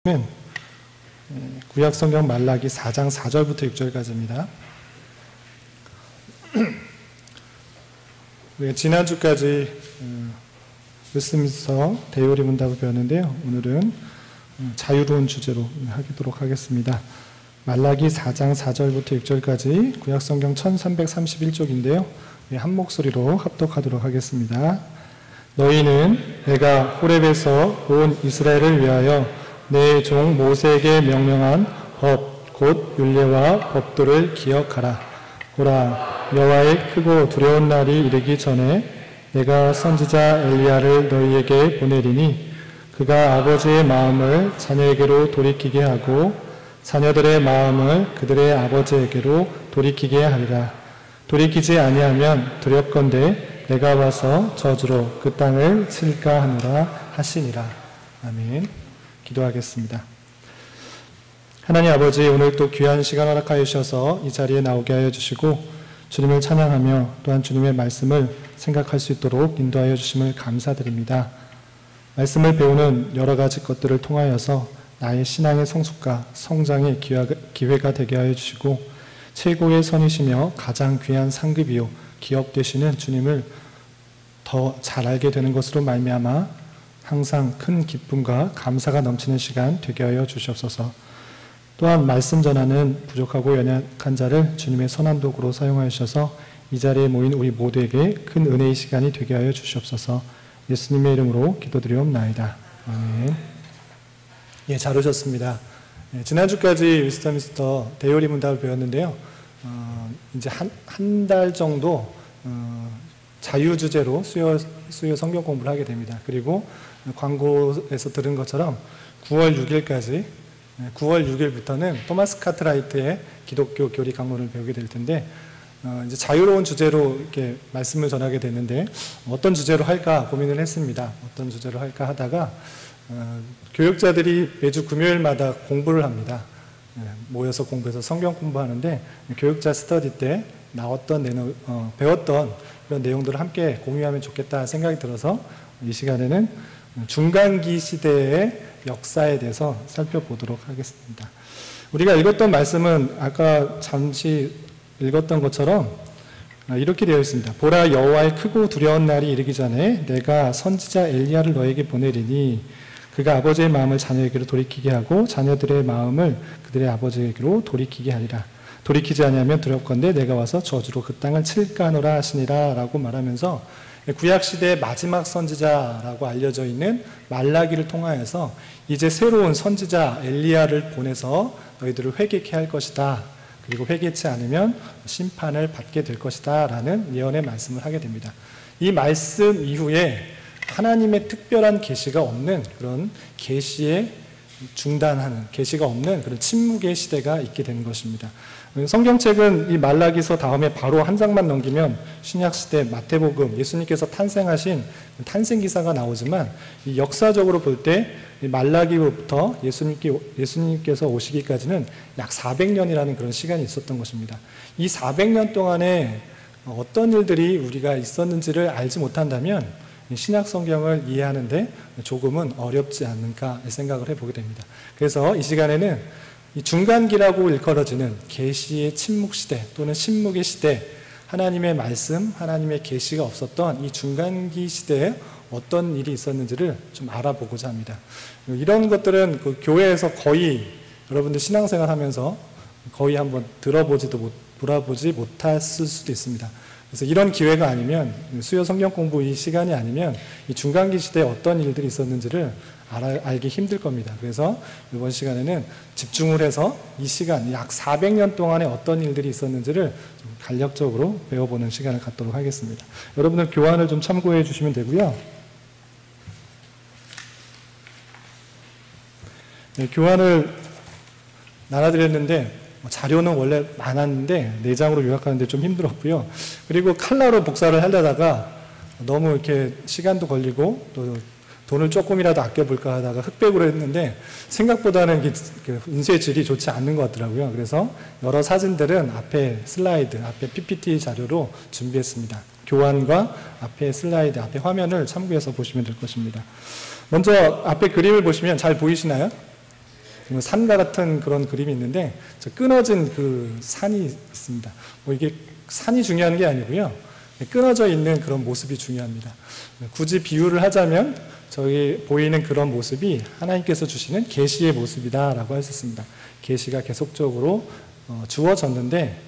는 구약성경 말라기 4장 4절부터 6절까지입니다. 우리가 지난주까지 웨스트민스터 대요리 문답을 배웠는데요. 오늘은 자유로운 주제로 하도록 하겠습니다. 말라기 4장 4절부터 6절까지 구약성경 1331쪽인데요. 한 목소리로 합독하도록 하겠습니다. 너희는 내가 호렙에서 온 이스라엘을 위하여 내 종 모세에게 명령한 법, 곧 율례와 법도를 기억하라. 보라, 여호와의 크고 두려운 날이 이르기 전에 내가 선지자 엘리야를 너희에게 보내리니 그가 아버지의 마음을 자녀에게로 돌이키게 하고 자녀들의 마음을 그들의 아버지에게로 돌이키게 하리라. 돌이키지 아니하면 두렵건대 내가 와서 저주로 그 땅을 칠까 하노라 하시니라. 아멘. 기도하겠습니다. 하나님 아버지, 오늘 또 귀한 시간 허락하여 주셔서 이 자리에 나오게 하여 주시고 주님을 찬양하며 또한 주님의 말씀을 생각할 수 있도록 인도하여 주심을 감사드립니다. 말씀을 배우는 여러 가지 것들을 통하여서 나의 신앙의 성숙과 성장의 기회가 되게 하여 주시고 최고의 선이시며 가장 귀한 상급이요 기업 되시는 주님을 더 잘 알게 되는 것으로 말미암아 항상 큰 기쁨과 감사가 넘치는 시간 되게 하여 주시옵소서. 또한 말씀 전하는 부족하고 연약한 자를 주님의 선한 도구로 사용하여 주셔서 이 자리에 모인 우리 모두에게 큰 은혜의 시간이 되게 하여 주시옵소서. 예수님의 이름으로 기도드리옵나이다. 아멘. 예, 잘 오셨습니다. 지난주까지 웨스트민스터 대요리 문답을 배웠는데요. 이제 한 달 정도 자유 주제로 수요 성경 공부를 하게 됩니다. 그리고 광고에서 들은 것처럼 9월 6일부터는 토마스 카트라이트의 기독교 교리 강론을 배우게 될 텐데, 이제 자유로운 주제로 이렇게 말씀을 전하게 됐는데 어떤 주제로 할까 고민을 했습니다. 어떤 주제로 할까 하다가 교육자들이 매주 금요일마다 공부를 합니다. 모여서 공부해서 성경 공부하는데 교육자 스터디 때 나왔던 배웠던 이런 내용들을 함께 공유하면 좋겠다 생각이 들어서 이 시간에는 중간기 시대의 역사에 대해서 살펴보도록 하겠습니다. 우리가 읽었던 말씀은 아까 잠시 읽었던 것처럼 이렇게 되어 있습니다. 보라, 여호와의 크고 두려운 날이 이르기 전에 내가 선지자 엘리야를 너에게 보내리니 그가 아버지의 마음을 자녀에게로 돌이키게 하고 자녀들의 마음을 그들의 아버지에게로 돌이키게 하리라. 돌이키지 아니하면 두렵건대 내가 와서 저주로 그 땅을 칠까 하노라 하시니라 라고 말하면서 구약시대의 마지막 선지자라고 알려져 있는 말라기를 통하여서 이제 새로운 선지자 엘리야를 보내서 너희들을 회개케 할 것이다. 그리고 회개치 않으면 심판을 받게 될 것이다 라는 예언의 말씀을 하게 됩니다. 이 말씀 이후에 하나님의 특별한 계시가 없는 그런 계시에 중단하는, 계시가 없는 그런 침묵의 시대가 있게 되는 것입니다. 성경책은 이 말라기서 다음에 바로 한 장만 넘기면 신약시대 마태복음, 예수님께서 탄생하신 탄생기사가 나오지만 이 역사적으로 볼 때 말라기부터 예수님께서 오시기까지는 약 400년이라는 그런 시간이 있었던 것입니다. 이 400년 동안에 어떤 일들이 우리가 있었는지를 알지 못한다면 신약 성경을 이해하는데 조금은 어렵지 않을까 생각을 해보게 됩니다. 그래서 이 시간에는 이 중간기라고 일컬어지는 계시의 침묵 시대 또는 신묵의 시대, 하나님의 말씀, 하나님의 계시가 없었던 이 중간기 시대에 어떤 일이 있었는지를 좀 알아보고자 합니다. 이런 것들은 그 교회에서 거의 여러분들 신앙생활 하면서 거의 한번 돌아보지 못했을 수도 있습니다. 그래서 이런 기회가 아니면, 수요 성경 공부 이 시간이 아니면 이 중간기 시대에 어떤 일들이 있었는지를 알기 힘들 겁니다. 그래서 이번 시간에는 집중을 해서 이 시간, 약 400년 동안에 어떤 일들이 있었는지를 좀 간략적으로 배워보는 시간을 갖도록 하겠습니다. 여러분들 교환을 좀 참고해 주시면 되고요. 네, 교환을 나눠드렸는데 자료는 원래 많았는데 4장으로 요약하는데 좀 힘들었고요. 그리고 칼라로 복사를 하려다가 너무 이렇게 시간도 걸리고 또 돈을 조금이라도 아껴볼까 하다가 흑백으로 했는데 생각보다는 인쇄 질이 좋지 않는 것 같더라고요. 그래서 여러 사진들은 앞에 슬라이드, 앞에 PPT 자료로 준비했습니다. 교환과 앞에 슬라이드, 앞에 화면을 참고해서 보시면 될 것입니다. 먼저 앞에 그림을 보시면 잘 보이시나요? 산과 같은 그런 그림이 있는데 저 끊어진 그 산이 있습니다. 뭐 이게 산이 중요한 게 아니고요. 끊어져 있는 그런 모습이 중요합니다. 굳이 비유를 하자면 저기 보이는 그런 모습이 하나님께서 주시는 계시의 모습이다라고 할 수 있습니다. 계시가 계속적으로 주어졌는데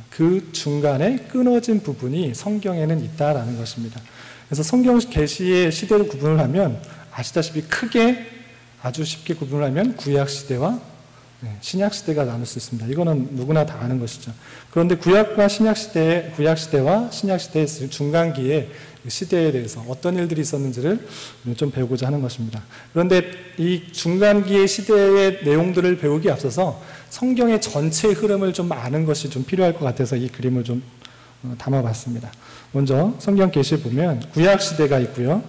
그 중간에 끊어진 부분이 성경에는 있다라는 것입니다. 그래서 성경 계시의 시대를 구분을 하면 아시다시피 크게 아주 쉽게 구분을 하면 구약 시대와 신약 시대가 나눌 수 있습니다. 이거는 누구나 다 아는 것이죠. 그런데 구약 시대와 신약 시대의 중간기에 시대에 대해서 어떤 일들이 있었는지를 좀 배우고자 하는 것입니다. 그런데 이 중간기의 시대의 내용들을 배우기 앞서서 성경의 전체 흐름을 좀 아는 것이 좀 필요할 것 같아서 이 그림을 좀 담아봤습니다. 먼저 성경 계시를 보면 구약 시대가 있고요.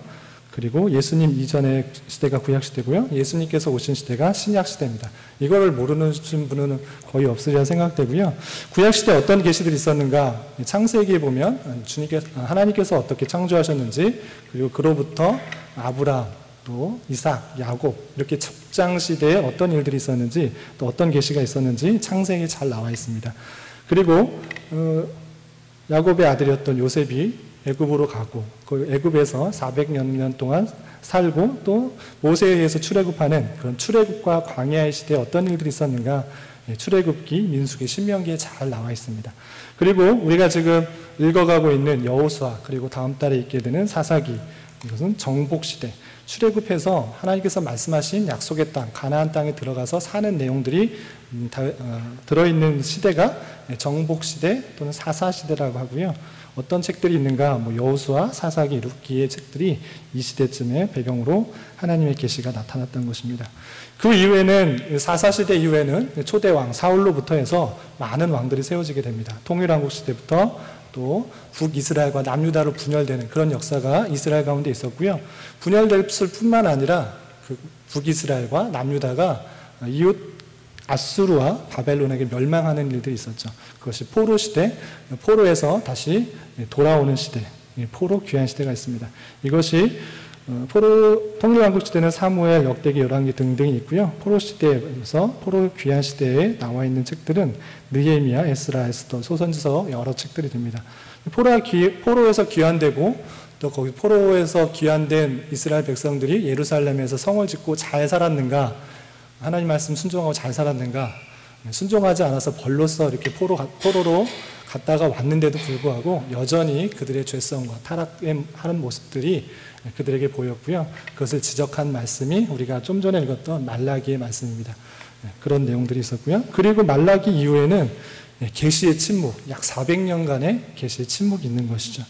그리고 예수님 이전의 시대가 구약 시대고요. 예수님께서 오신 시대가 신약 시대입니다. 이거를 모르는 분은 거의 없으리라 생각되고요. 구약 시대에 어떤 계시들이 있었는가? 창세기에 보면 하나님께서 어떻게 창조하셨는지, 그리고 그로부터 아브라함, 또 이삭, 야곱 이렇게 첩장 시대에 어떤 일들이 있었는지, 또 어떤 계시가 있었는지 창세기에 잘 나와 있습니다. 그리고 야곱의 아들이었던 요셉이 애굽으로 가고 그 애굽에서 400년 동안 살고 또 모세에 의해서 출애굽하는 그런 출애굽과 광야의 시대에 어떤 일들이 있었는가 출애굽기, 민수기, 신명기에 잘 나와 있습니다. 그리고 우리가 지금 읽어가고 있는 여호수아 그리고 다음 달에 있게 되는 사사기, 이것은 정복시대, 출애굽해서 하나님께서 말씀하신 약속의 땅, 가나안 땅에 들어가서 사는 내용들이 들어있는 시대가 정복시대 또는 사사시대라고 하고요. 어떤 책들이 있는가? 뭐 여호수아, 사사기, 룻기의 책들이 이 시대쯤의 배경으로 하나님의 계시가 나타났던 것입니다. 그 이후에는 사사시대 이후에는 초대왕 사울로부터 해서 많은 왕들이 세워지게 됩니다. 통일왕국 시대부터 또 북이스라엘과 남유다로 분열되는 그런 역사가 이스라엘 가운데 있었고요. 분열됐을 뿐만 아니라 그 북이스라엘과 남유다가 이웃 아수르와 바벨론에게 멸망하는 일들이 있었죠. 그것이 포로 시대, 포로에서 다시 돌아오는 시대, 포로 귀환 시대가 있습니다. 이것이 포로 통일왕국 시대는 사무엘, 역대기, 열왕기 등등이 있고요. 포로 시대에서 포로 귀환 시대에 나와 있는 책들은 느헤미야, 에스라, 에스더, 소선지서 여러 책들이 됩니다. 포로에서 귀환되고 또 거기 포로에서 귀환된 이스라엘 백성들이 예루살렘에서 성을 짓고 잘 살았는가? 하나님 말씀 순종하고 잘 살았는가? 순종하지 않아서 벌로서 이렇게 포로로 갔다가 왔는데도 불구하고 여전히 그들의 죄성과 타락하는 모습들이 그들에게 보였고요. 그것을 지적한 말씀이 우리가 좀 전에 읽었던 말라기의 말씀입니다. 그런 내용들이 있었고요. 그리고 말라기 이후에는 계시의 침묵, 약 400년간의 계시의 침묵이 있는 것이죠.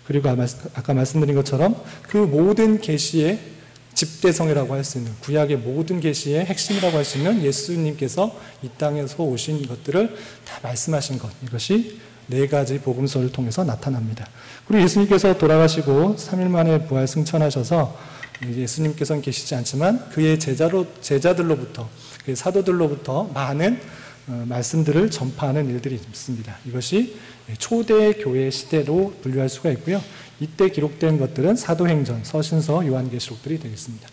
그리고 아까 말씀드린 것처럼 그 모든 계시의 집대성이라고 할 수 있는 구약의 모든 계시의 핵심이라고 할 수 있는 예수님께서 이 땅에서 오신 것들을 다 말씀하신 것, 이것이 4가지 복음서를 통해서 나타납니다. 그리고 예수님께서 돌아가시고 3일 만에 부활 승천하셔서 예수님께서는 계시지 않지만 그의 제자들로부터, 그의 사도들로부터 많은 말씀들을 전파하는 일들이 있습니다. 이것이 초대 교회 시대로 분류할 수가 있고요. 이때 기록된 것들은 사도행전, 서신서, 요한계시록들이 되겠습니다.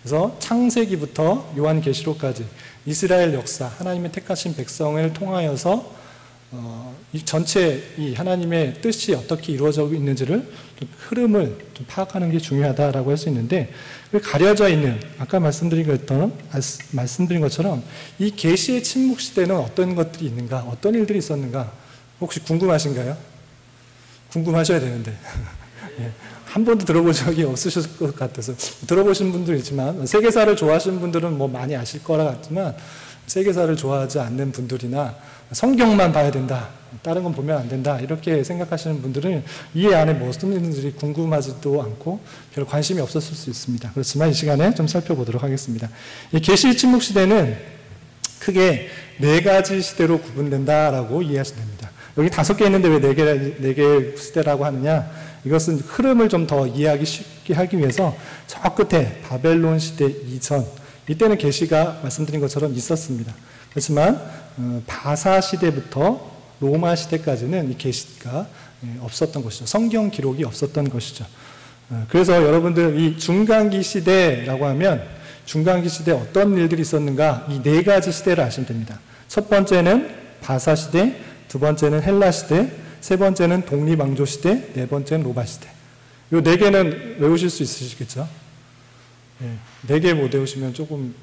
그래서 창세기부터 요한계시록까지 이스라엘 역사, 하나님의 택하신 백성을 통하여서 이 전체 이 하나님의 뜻이 어떻게 이루어져 있는지를 흐름을 좀 파악하는 게 중요하다라고 할 수 있는데, 가려져 있는 아까 말씀드린 것처럼 이 계시의 침묵 시대는 어떤 것들이 있는가, 어떤 일들이 있었는가 혹시 궁금하신가요? 궁금하셔야 되는데 한 번도 들어본 적이 없으실 것 같아서 들어보신 분들이 있지만 세계사를 좋아하시는 분들은 뭐 많이 아실 거라 같지만 세계사를 좋아하지 않는 분들이나 성경만 봐야 된다, 다른 건 보면 안 된다 이렇게 생각하시는 분들은 이 안에 무슨 일들이 궁금하지도 않고 별 관심이 없었을 수 있습니다. 그렇지만 이 시간에 좀 살펴보도록 하겠습니다. 이 계시 침묵 시대는 크게 4가지 시대로 구분된다라고 이해하시면 됩니다. 여기 5개 있는데 왜 4개 시대라고 하느냐? 이것은 흐름을 좀 더 이해하기 쉽게 하기 위해서 저 끝에 바벨론 시대 이전, 이때는 계시가 말씀드린 것처럼 있었습니다. 그렇지만 바사 시대부터 로마 시대까지는 이 계시가 없었던 것이죠. 성경 기록이 없었던 것이죠. 그래서 여러분들 이 중간기 시대라고 하면 중간기 시대에 어떤 일들이 있었는가, 이 네 가지 시대를 아시면 됩니다. 첫 번째는 바사 시대, 두 번째는 헬라 시대, 세 번째는 독립왕조 시대, 네 번째는 로마 시대. 이 네 개는 외우실 수 있으시겠죠? 네 개 못 외우시면 조금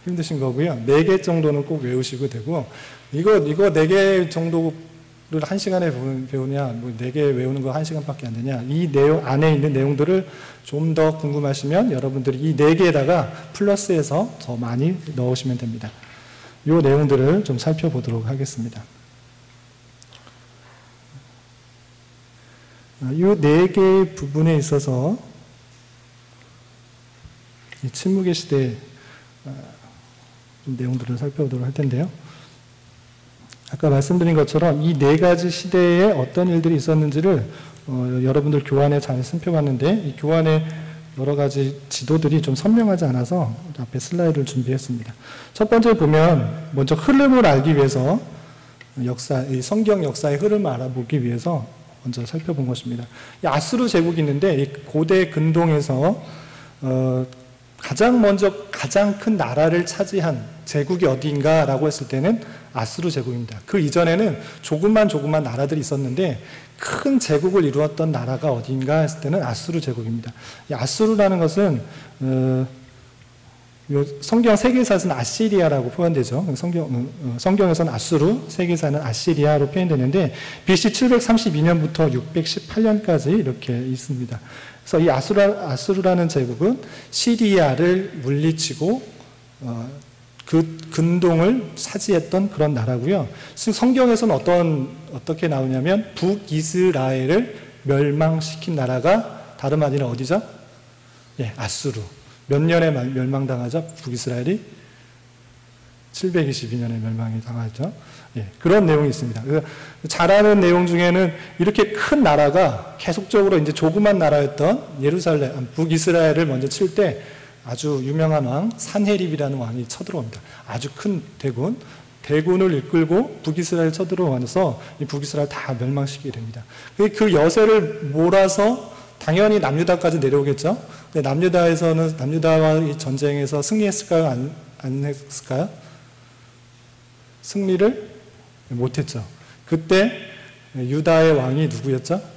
힘드신 거고요. 네 개 정도는 꼭 외우시고 되고, 이거 네 개 정도를 한 시간에 배우냐, 뭐 네 개 외우는 거 한 시간밖에 안 되냐, 이 내용 안에 있는 내용들을 좀 더 궁금하시면 여러분들이 이 네 개에다가 플러스해서 더 많이 넣으시면 됩니다. 이 내용들을 좀 살펴보도록 하겠습니다. 이 네 개의 부분에 있어서 이 침묵의 시대 내용들을 살펴보도록 할 텐데요. 아까 말씀드린 것처럼 이 네 가지 시대에 어떤 일들이 있었는지를 여러분들 교환에 잘 살펴봤는데, 이 교환에 여러 가지 지도들이 좀 선명하지 않아서 앞에 슬라이드를 준비했습니다. 첫 번째 보면 먼저 흐름을 알기 위해서 이 성경 역사의 흐름을 알아보기 위해서 먼저 살펴본 것입니다. 이 아수르 제국이 있는데, 이 고대 근동에서 가장 먼저 가장 큰 나라를 차지한 제국이 어디인가라고 했을 때는 아수르 제국입니다. 그 이전에는 조그만 나라들이 있었는데 큰 제국을 이루었던 나라가 어디인가 했을 때는 아수르 제국입니다. 이 아수르라는 것은 성경 세계사에서는 아시리아라고 표현되죠. 성경에서는 아수르, 세계사는 아시리아로 표현되는데 BC 732년부터 618년까지 이렇게 있습니다. 그래서 이 아수르라는 제국은 시리아를 물리치고 그 근동을 차지했던 그런 나라고요. 성경에서는 어떻게 나오냐면 북이스라엘을 멸망시킨 나라가 다름 아니라 어디죠? 아수르. 몇 년에 멸망당하죠? 북이스라엘이 722년에 멸망이 당하죠. 그런 내용이 있습니다. 잘 아는 내용 중에는 이렇게 큰 나라가 계속적으로 이제 조그만 나라였던 예루살렘, 북이스라엘을 먼저 칠 때 아주 유명한 왕 산헤립이라는 왕이 쳐들어옵니다. 아주 큰 대군을 이끌고 북이스라엘 쳐들어와서 이 북이스라엘 다 멸망시키게 됩니다. 그 여세를 몰아서 당연히 남유다까지 내려오겠죠. 근데 남유다와 이 전쟁에서 승리했을까요? 안 했을까요? 승리를 못했죠. 그때 유다의 왕이 누구였죠?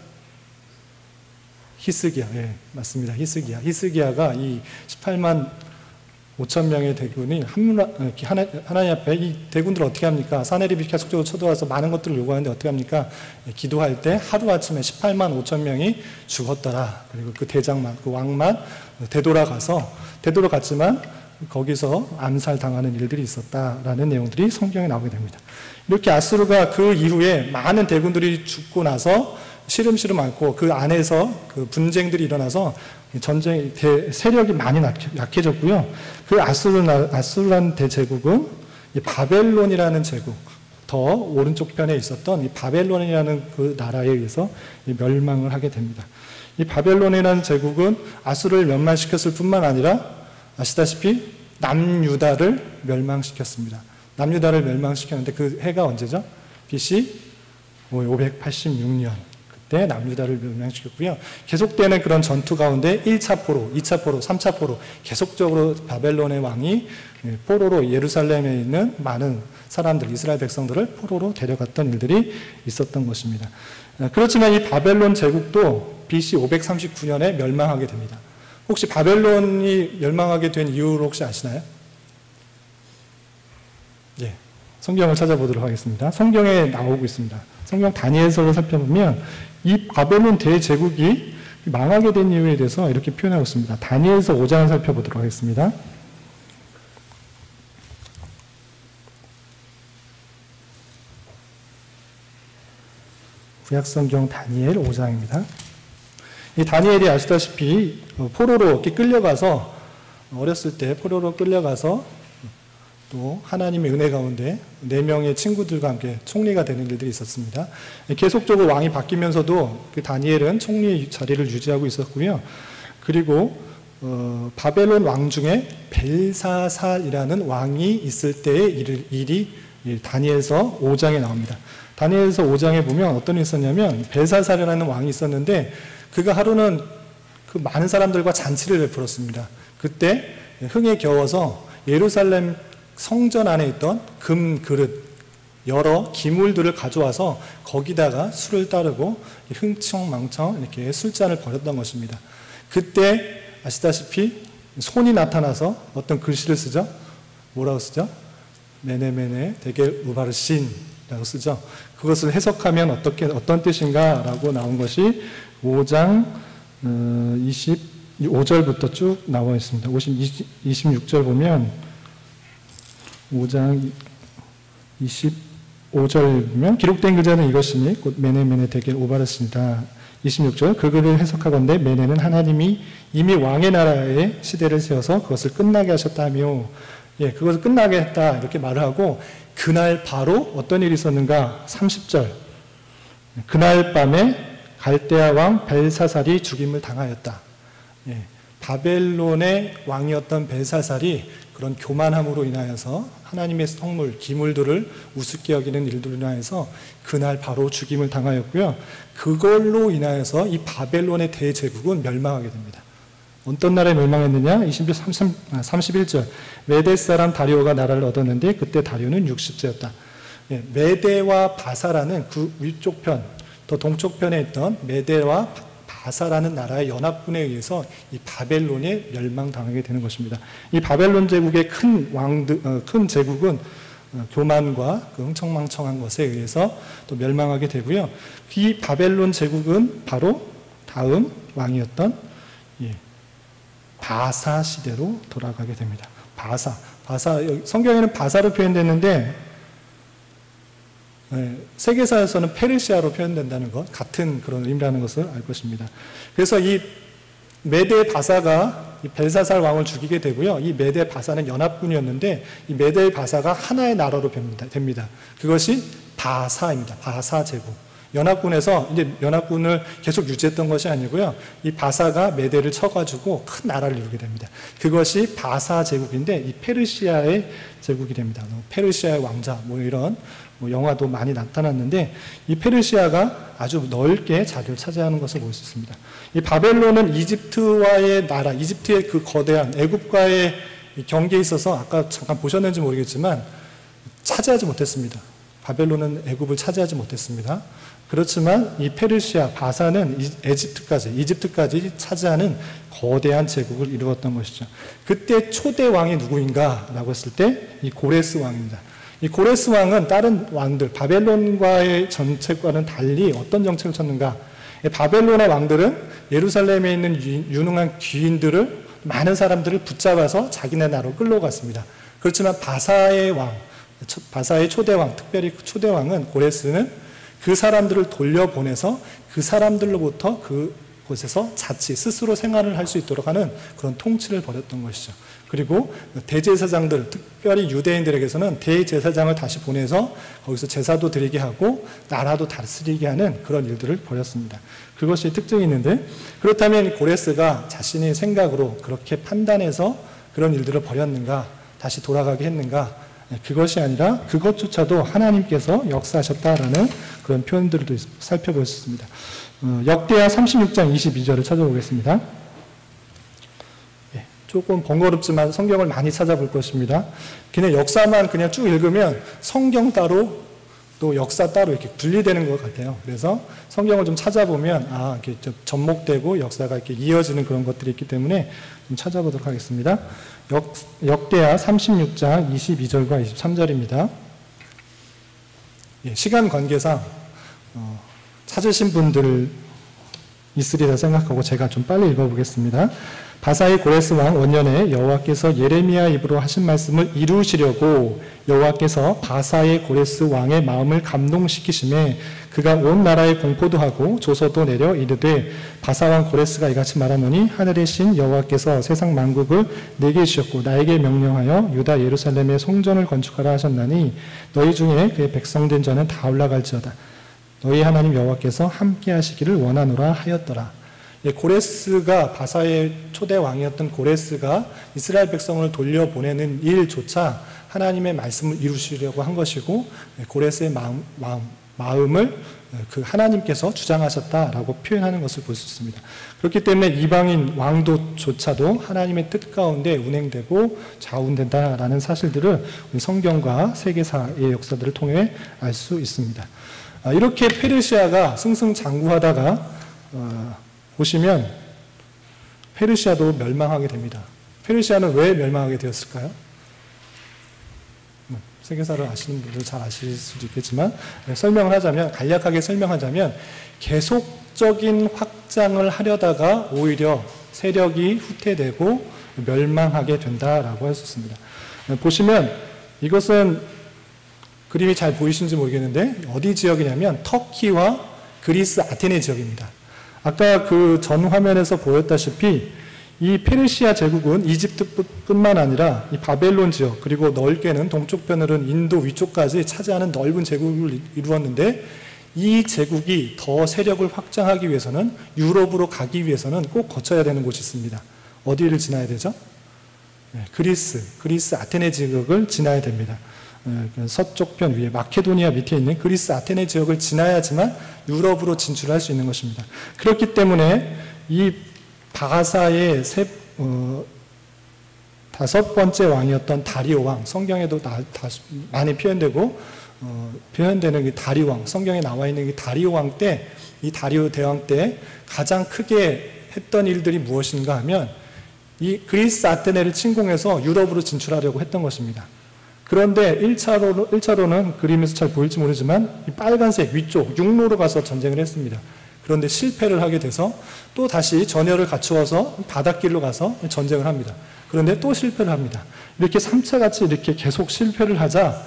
히스기야. 맞습니다. 히스기야가 이 18만 5천 명의 대군이 하나님 앞에 이 대군들 어떻게 합니까? 사네립이 계속적으로 쳐들어와서 많은 것들을 요구하는데 어떻게 합니까? 기도할 때 하루아침에 18만 5천 명이 죽었더라. 그리고 그 대장만, 그 왕만 되돌아갔지만 거기서 암살당하는 일들이 있었다라는 내용들이 성경에 나오게 됩니다. 이렇게 아수르가 그 이후에 많은 대군들이 죽고 나서 시름시름 앓고 그 안에서 그 분쟁들이 일어나서 세력이 많이 약해졌고요. 그 아수르라는 대제국은 이 바벨론이라는 제국, 더 오른쪽 편에 있었던 이 바벨론이라는 그 나라에 의해서 멸망을 하게 됩니다. 이 바벨론이라는 제국은 아수르를 멸망시켰을 뿐만 아니라 아시다시피 남유다를 멸망시켰습니다. 남유다를 멸망시켰는데 그 해가 언제죠? BC 586년. 그때 남유다를 멸망시켰고요. 계속되는 그런 전투 가운데 1차 포로, 2차 포로, 3차 포로 계속적으로 바벨론의 왕이 포로로 예루살렘에 있는 많은 사람들, 이스라엘 백성들을 포로로 데려갔던 일들이 있었던 것입니다. 그렇지만 이 바벨론 제국도 BC 539년에 멸망하게 됩니다. 혹시 바벨론이 멸망하게 된 이유를 혹시 아시나요? 성경을 찾아보도록 하겠습니다. 성경에 나오고 있습니다. 성경 다니엘서를 살펴보면 이 바벨론 대제국이 망하게 된 이유에 대해서 이렇게 표현하고 있습니다. 다니엘서 5장을 살펴보도록 하겠습니다. 구약성경 다니엘 5장입니다. 이 다니엘이 아시다시피 포로로 이렇게 끌려가서 어렸을 때 포로로 끌려가서 또 하나님의 은혜 가운데 4명의 친구들과 함께 총리가 되는 일들이 있었습니다. 계속적으로 왕이 바뀌면서도 그 다니엘은 총리 자리를 유지하고 있었고요. 그리고 바벨론 왕 중에 벨사살이라는 왕이 있을 때의 일이 다니엘서 5장에 나옵니다. 다니엘서 5장에 보면 어떤 일이 있었냐면 벨사살이라는 왕이 있었는데 그가 하루는 그 많은 사람들과 잔치를 베풀었습니다. 그때 흥에 겨워서 예루살렘 성전 안에 있던 금 그릇 여러 기물들을 가져와서 거기다가 술을 따르고 흥청망청 이렇게 술잔을 벌였던 것입니다. 그때 아시다시피 손이 나타나서 어떤 글씨를 쓰죠? 뭐라고 쓰죠? 메네메네 데겔 우바르신이라고 쓰죠. 그것을 해석하면 어떤 뜻인가? 라고 나온 것이 5장 25절부터 쭉 나와 있습니다. 26절 보면 5장 25절 보면 기록된 글자는 이것이니 곧 메네메네 데겔 우바르신이다. 26절 그 글을 해석하건대 메네는 하나님이 이미 왕의 나라의 시대를 세워서 그것을 끝나게 하셨다며 그것을 끝나게 했다 이렇게 말을 하고 그날 바로 어떤 일이 있었는가 30절 그날 밤에 갈대아 왕 벨사살이 죽임을 당하였다. 바벨론의 왕이었던 벨사살이 그런 교만함으로 인하여서 하나님의 성물, 기물들을 우습게 여기는 일들로 인하여서 그날 바로 죽임을 당하였고요. 그걸로 인하여서 이 바벨론의 대제국은 멸망하게 됩니다. 어떤 나라에 멸망했느냐? 31절 메대 사람 다리오가 나라를 얻었는데 그때 다리오는 60세였다. 메대와 바사라는 그 위쪽 편, 더 동쪽 편에 있던 메대와 바사라는 나라의 연합군에 의해서 이 바벨론에 멸망당하게 되는 것입니다. 이 바벨론 제국의 큰 제국은 교만과 그 흥청망청한 것에 의해서 또 멸망하게 되고요. 이 바벨론 제국은 바로 다음 왕이었던 바사 시대로 돌아가게 됩니다. 바사 성경에는 바사로 표현됐는데 세계사에서는 페르시아로 표현된다는 것, 같은 그런 의미라는 것을 알 것입니다. 그래서 이 메대 바사가 이 벨사살 왕을 죽이게 되고요. 이 메대 바사는 연합군이었는데 이 메대 바사가 하나의 나라로 됩니다. 그것이 바사입니다. 바사 제국. 연합군에서 이제 연합군을 계속 유지했던 것이 아니고요. 이 바사가 메대를 쳐가지고 큰 나라를 이루게 됩니다. 그것이 바사 제국인데 이 페르시아의 제국이 됩니다. 페르시아의 왕자 이런 영화도 많이 나타났는데 이 페르시아가 아주 넓게 자리를 차지하는 것을 볼 수 있습니다. 이 바벨론은 이집트와의 나라, 이집트의 그 거대한 애굽과의 경계에 있어서 아까 잠깐 보셨는지 모르겠지만 차지하지 못했습니다. 바벨론은 애굽을 차지하지 못했습니다. 그렇지만 이 페르시아, 바사는 이집트까지 차지하는 거대한 제국을 이루었던 것이죠. 그때 초대 왕이 누구인가? 라고 했을 때 이 고레스 왕입니다. 이 고레스 왕은 다른 왕들, 바벨론과의 정책과는 달리 어떤 정책을 쳤는가? 바벨론의 왕들은 예루살렘에 있는 유능한 귀인들을, 많은 사람들을 붙잡아서 자기네 나라로 끌어갔습니다. 그렇지만 바사의 초대왕, 특별히 초대왕은 고레스는 그 사람들을 돌려보내서 그 사람들로부터 그곳에서 스스로 생활을 할 수 있도록 하는 그런 통치를 벌였던 것이죠. 그리고 대제사장들, 특별히 유대인들에게서는 대제사장을 다시 보내서 거기서 제사도 드리게 하고 나라도 다스리게 하는 그런 일들을 벌였습니다. 그것이 특징이 있는데, 그렇다면 고레스가 자신의 생각으로 그렇게 판단해서 그런 일들을 벌였는가, 다시 돌아가게 했는가? 그것이 아니라 그것조차도 하나님께서 역사하셨다라는 그런 표현들도 살펴볼 수 있습니다. 역대하 36장 22절을 찾아보겠습니다. 조금 번거롭지만 성경을 많이 찾아볼 것입니다. 그냥 역사만 그냥 쭉 읽으면 성경 따로 또 역사 따로 이렇게 분리되는 것 같아요. 그래서 성경을 좀 찾아보면 이렇게 좀 접목되고 역사가 이렇게 이어지는 그런 것들이 있기 때문에 좀 찾아보도록 하겠습니다. 역대하 36장 22절과 23절입니다. 시간 관계상 찾으신 분들 있으리라 생각하고 제가 좀 빨리 읽어보겠습니다. 바사의 고레스 왕 원년에 여호와께서 예레미야 입으로 하신 말씀을 이루시려고 여호와께서 바사의 고레스 왕의 마음을 감동시키심에 그가 온 나라에 공포도 하고 조서도 내려 이르되 바사 왕 고레스가 이같이 말하노니 하늘의 신 여호와께서 세상 만국을 내게 주셨고 나에게 명령하여 유다 예루살렘의 성전을 건축하라 하셨나니 너희 중에 그의 백성된 자는 다 올라갈지어다. 너희 하나님 여호와께서 함께 하시기를 원하노라 하였더라. 고레스가, 바사의 초대 왕이었던 고레스가 이스라엘 백성을 돌려보내는 일조차 하나님의 말씀을 이루시려고 한 것이고, 고레스의 마음을 그 하나님께서 주장하셨다라고 표현하는 것을 볼 수 있습니다. 그렇기 때문에 이방인 왕도조차도 하나님의 뜻 가운데 운행되고 좌운된다라는 사실들을 우리 성경과 세계사의 역사들을 통해 알 수 있습니다. 이렇게 페르시아가 승승장구하다가 보시면 페르시아도 멸망하게 됩니다. 페르시아는 왜 멸망하게 되었을까요? 세계사를 아시는 분들 잘 아실 수도 있겠지만 설명을 하자면, 간략하게 설명하자면 계속적인 확장을 하려다가 오히려 세력이 후퇴되고 멸망하게 된다라고 할 수 있습니다. 보시면 이것은 그림이 잘 보이시는지 모르겠는데 어디 지역이냐면 터키와 그리스 아테네 지역입니다. 아까 그 전 화면에서 보였다시피 이 페르시아 제국은 이집트뿐만 아니라 이 바벨론 지역, 그리고 넓게는 동쪽편으로는 인도 위쪽까지 차지하는 넓은 제국을 이루었는데, 이 제국이 더 세력을 확장하기 위해서는, 유럽으로 가기 위해서는 꼭 거쳐야 되는 곳이 있습니다. 어디를 지나야 되죠? 그리스 아테네 지역을 지나야 됩니다. 서쪽편 위에 마케도니아 밑에 있는 그리스 아테네 지역을 지나야지만 유럽으로 진출할 수 있는 것입니다. 그렇기 때문에 이 바사의 다섯 번째 왕이었던 다리오 왕, 성경에도 많이 표현되고 표현되는 이 다리오 왕, 성경에 나와 있는 이 다리오 왕 때, 이 다리오 대왕 때 가장 크게 했던 일들이 무엇인가 하면 이 그리스 아테네를 침공해서 유럽으로 진출하려고 했던 것입니다. 그런데 1차로는 그림에서 잘 보일지 모르지만 이 빨간색 위쪽 육로로 가서 전쟁을 했습니다. 그런데 실패를 하게 돼서 또 다시 전열을 갖추어서 바닷길로 가서 전쟁을 합니다. 그런데 또 실패를 합니다. 이렇게 3차 같이 이렇게 계속 실패를 하자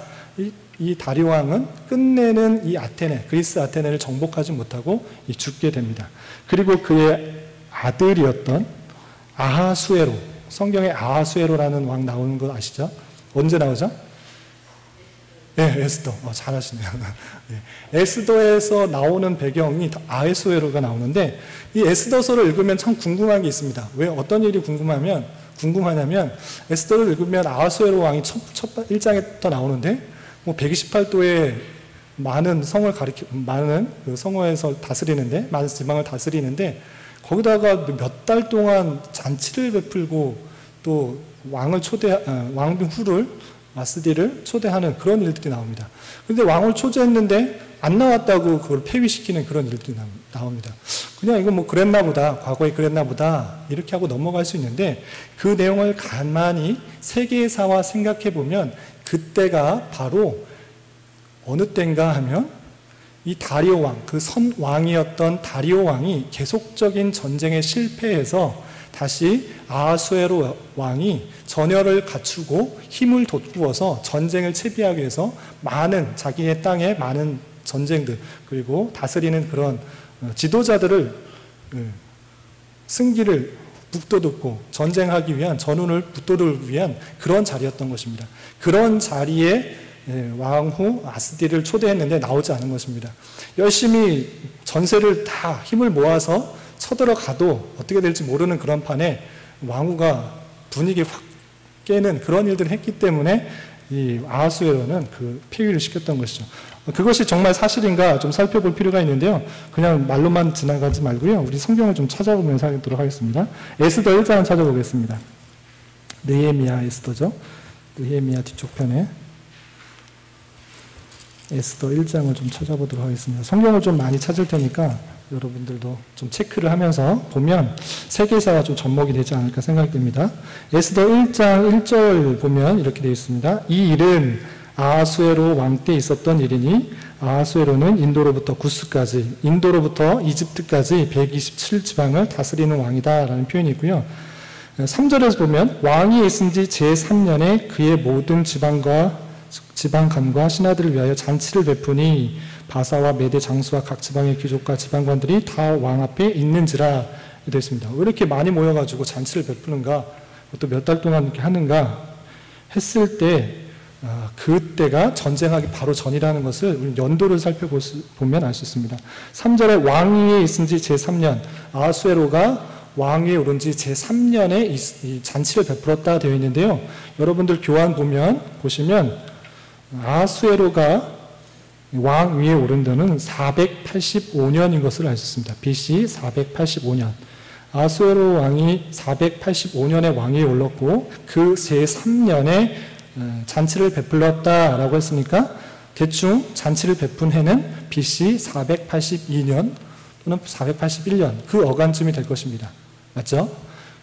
이 다리 왕은 끝내는 이 아테네, 그리스 아테네를 정복하지 못하고 죽게 됩니다. 그리고 그의 아들이었던 아하수에로, 성경에 아하수에로라는 왕 나오는 거 아시죠? 언제 나오죠? 네, 에스더. 잘하시네요. 네. 에스더에서 나오는 배경이 아하수에로가 나오는데, 이 에스더서를 읽으면 참 궁금한 게 있습니다. 왜 어떤 일이 궁금하냐면 에스더를 읽으면 아하수에로 왕이 첫 1장에 더 나오는데, 뭐 128도의 많은 성을 많은 그 성어에서 다스리는데, 많은 지방을 다스리는데, 거기다가 몇 달 동안 잔치를 베풀고 또 왕을 왕 후를 마스디를 초대하는 그런 일들이 나옵니다. 그런데 왕을 초대했는데 안 나왔다고 그걸 폐위시키는 그런 일들이 나옵니다. 그냥 이거 뭐 그랬나 보다, 과거에 그랬나 보다 이렇게 하고 넘어갈 수 있는데, 그 내용을 가만히 세계사와 생각해 보면 그때가 바로 어느 때인가 하면 이 다리오 왕, 그 선왕이었던 다리오 왕이 계속적인 전쟁에 실패해서 다시 아하수에로 왕이 전열을 갖추고 힘을 돋구어서 전쟁을 채비하기 위해서 자기의 땅에 많은 전쟁들, 그리고 다스리는 그런 지도자들을 승기를 북돋고 전쟁하기 위한, 전운을 북돋우기 위한 그런 자리였던 것입니다. 그런 자리에 왕후 아스디를 초대했는데 나오지 않은 것입니다. 열심히 전세를 다 힘을 모아서 쳐들어가도 어떻게 될지 모르는 그런 판에 왕후가 분위기 확 깨는 그런 일들을 했기 때문에 이 아하수에로는 그 폐위를 시켰던 것이죠. 그것이 정말 사실인가 좀 살펴볼 필요가 있는데요. 그냥 말로만 지나가지 말고요. 우리 성경을 좀 찾아보면서 하도록 하겠습니다. 에스더 1장을 찾아보겠습니다. 느헤미야 에스더죠. 느헤미야 뒤쪽 편에 에스더 1장을 좀 찾아보도록 하겠습니다. 성경을 좀 많이 찾을 테니까 여러분들도 좀 체크를 하면서 보면 세계사와 좀 접목이 되지 않을까 생각됩니다. 에스더 1장 1절 보면 이렇게 되어 있습니다. 이 일은 아하수에로 왕 때 있었던 일이니, 아하수에로는 인도로부터 구스까지, 인도로부터 이집트까지 127지방을 다스리는 왕이다 라는 표현이 있고요. 3절에서 보면 왕이 있은 지 제3년에 그의 모든 지방간과 신하들을 위하여 잔치를 베푸니 바사와 메대 장수와 각 지방의 귀족과 지방관들이 다 왕 앞에 있는지라 되어 있습니다. 왜 이렇게 많이 모여가지고 잔치를 베푸는가, 또 몇 달 동안 이렇게 하는가 했을 때 그때가 전쟁하기 바로 전이라는 것을 우리 연도를 살펴보면 알 수 있습니다. 3절에 왕위에 있은 지 제3년, 아하수에로가 왕위에 오른 지 제3년에 이 잔치를 베풀었다 되어 있는데요. 여러분들 교환 보시면 아하수에로가 왕 위에 오른 데는 485년인 것을 알 수 있습니다. BC 485년. 아하수에로 왕이 485년에 왕위에 올랐고 그 제3년에 잔치를 베풀었다라고 했으니까 대충 잔치를 베푼 해는 BC 482년 또는 481년 그 어간쯤이 될 것입니다. 맞죠?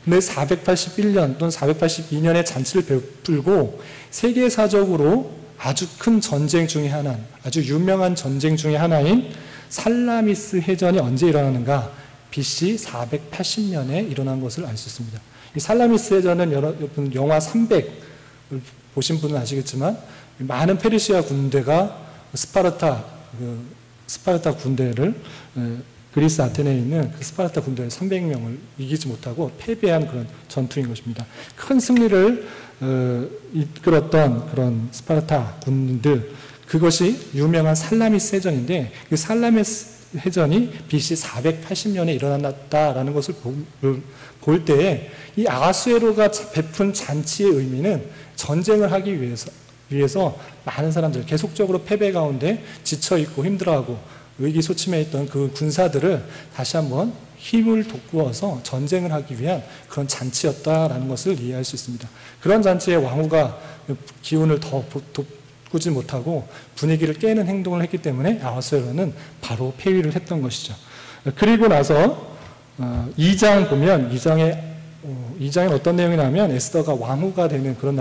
근데 481년 또는 482년에 잔치를 베풀고 세계사적으로 아주 큰 전쟁 중에 하나, 아주 유명한 전쟁 중에 하나인 살라미스 해전이 언제 일어나는가? BC 480년에 일어난 것을 알 수 있습니다. 이 살라미스 해전은 여러분 영화 300을 보신 분은 아시겠지만 많은 페르시아 군대가 스파르타 군대를 그리스 아테네에 있는 그 스파르타 군대의 300명을 이기지 못하고 패배한 그런 전투인 것입니다. 큰 승리를 이끌었던 그런 스파르타 군들, 그것이 유명한 살라미스 해전인데 그 살라미스 해전이 BC 480년에 일어났다라는 것을 볼 때에 이 아하수에로가 베푼 잔치의 의미는 전쟁을 하기 위해서 많은 사람들, 계속적으로 패배 가운데 지쳐있고 힘들어하고 의기소침해 있던 그 군사들을 다시 한번 힘을 돋구어서 전쟁을 하기 위한 그런 잔치였다라는 것을 이해할 수 있습니다. 그런 잔치에 왕후가 기운을 더 돋구지 못하고 분위기를 깨는 행동을 했기 때문에 아하수에로는 바로 폐위를 했던 것이죠. 그리고 나서 2장 보면 2장에 어떤 내용이 나오면 에스더가 왕후가 되는 그런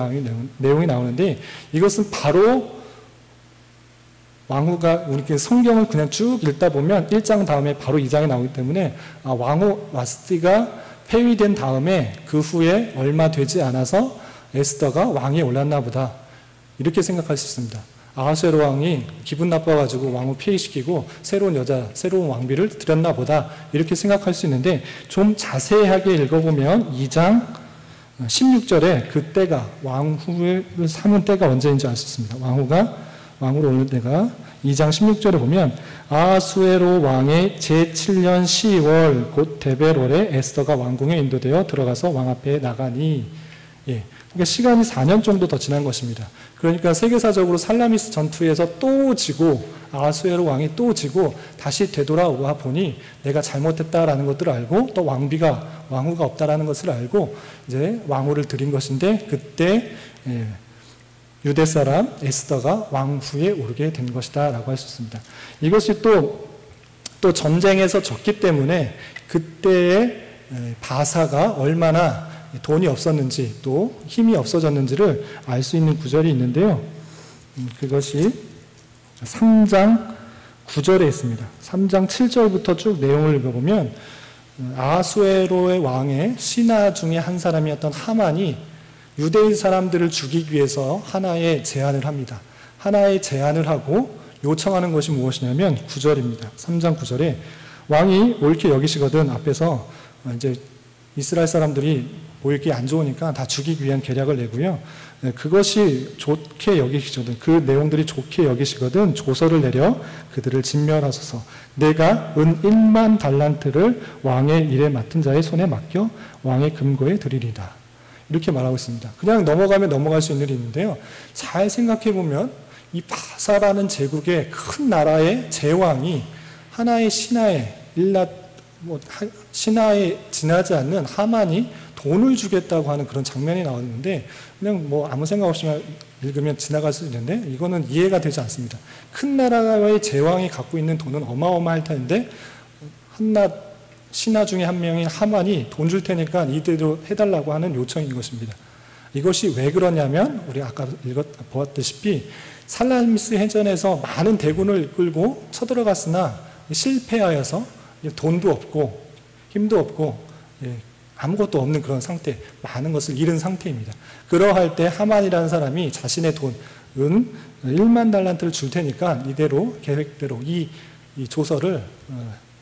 내용이 나오는데 이것은 바로 왕후가 우리 성경을 그냥 쭉 읽다 보면 1장 다음에 바로 2장이 나오기 때문에 왕후 와스티가 폐위된 다음에 그 후에 얼마 되지 않아서 에스더가 왕위에 올랐나 보다 이렇게 생각할 수 있습니다. 아하수에로 왕이 기분 나빠가지고 왕후 폐위시키고 새로운 여자, 새로운 왕비를 들였나 보다 이렇게 생각할 수 있는데 좀 자세하게 읽어보면 2장 16절에 그 때가 왕후를 삼은 때가 언제인지 알 수 있습니다. 왕후로 오는 때가 2장 16절에 보면 아하수에로 왕의 제7년 10월 곧 데벨월에 에스더가 왕궁에 인도되어 들어가서 왕 앞에 나가니 그러니까 시간이 4년 정도 더 지난 것입니다. 그러니까 세계사적으로 살라미스 전투에서 또 지고 아하수에로 왕이 또 지고 다시 되돌아와 보니 내가 잘못했다라는 것들을 알고 또 왕후가 없다라는 것을 알고 이제 왕후를 드린 것인데 그때 유대 사람 에스더가 왕후에 오르게 된 것이다 라고 할 수 있습니다. 이것이 또 전쟁에서 졌기 때문에 그때의 바사가 얼마나 돈이 없었는지 또 힘이 없어졌는지를 알 수 있는 구절이 있는데요. 그것이 3장 9절에 있습니다. 3장 7절부터 쭉 내용을 읽어보면 아하수에로의 왕의 신하 중에 한 사람이었던 하만이 유대인 사람들을 죽이기 위해서 하나의 제안을 합니다. 하나의 제안을 하고 요청하는 것이 무엇이냐면 9절입니다. 3장 9절에 왕이 옳게 여기시거든 앞에서 이제 이스라엘 사람들이 보이기 안 좋으니까 다 죽이기 위한 계략을 내고요. 그것이 좋게 여기시거든 그 내용들이 좋게 여기시거든 조서를 내려 그들을 진멸하소서. 내가 은 1만 달란트를 왕의 일에 맡은 자의 손에 맡겨 왕의 금고에 드리리다. 이렇게 말하고 있습니다. 그냥 넘어가면 넘어갈 수 있는 일이 있는데요. 잘 생각해 보면 이 바사라는 제국의 큰 나라의 제왕이 하나의 신하에 지나지 않는 하만이 돈을 주겠다고 하는 그런 장면이 나오는데 그냥 아무 생각 없이 읽으면 지나갈 수 있는데 이거는 이해가 되지 않습니다. 큰 나라의 제왕이 갖고 있는 돈은 어마어마할 텐데 신하 중에 한 명인 하만이 돈 줄 테니까 이대로 해달라고 하는 요청인 것입니다. 이것이 왜 그러냐면 우리 아까 보았다시피 살라미스 해전에서 많은 대군을 이끌고 쳐들어갔으나 실패하여서 돈도 없고 힘도 없고 아무것도 없는 그런 상태, 많은 것을 잃은 상태입니다. 그러할 때 하만이라는 사람이 자신의 돈은 1만 달란트를 줄 테니까 이대로 계획대로 이 조서를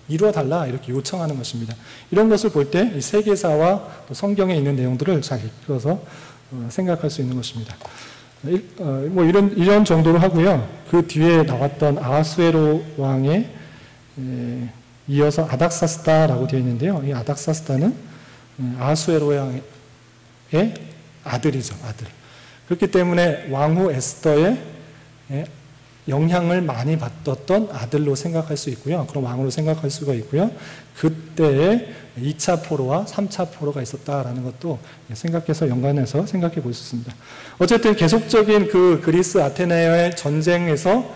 이루어달라 이렇게 요청하는 것입니다. 이런 것을 볼 때 이 세계사와 성경에 있는 내용들을 잘 읽어서 생각할 수 있는 것입니다. 이런 정도로 하고요. 그 뒤에 나왔던 아하수에로 왕에 이어서 아닥사스다라고 되어 있는데요. 이 아닥사스다는 아하수에로 왕의 아들이죠. 아들. 그렇기 때문에 왕후 에스더의 영향을 많이 받았던 아들로 생각할 수 있고요. 그런 왕으로 생각할 수가 있고요. 그때에 2차 포로와 3차 포로가 있었다라는 것도 생각해서 연관해서 생각해 볼 수 있습니다. 어쨌든 계속적인 그 그리스 아테네의 전쟁에서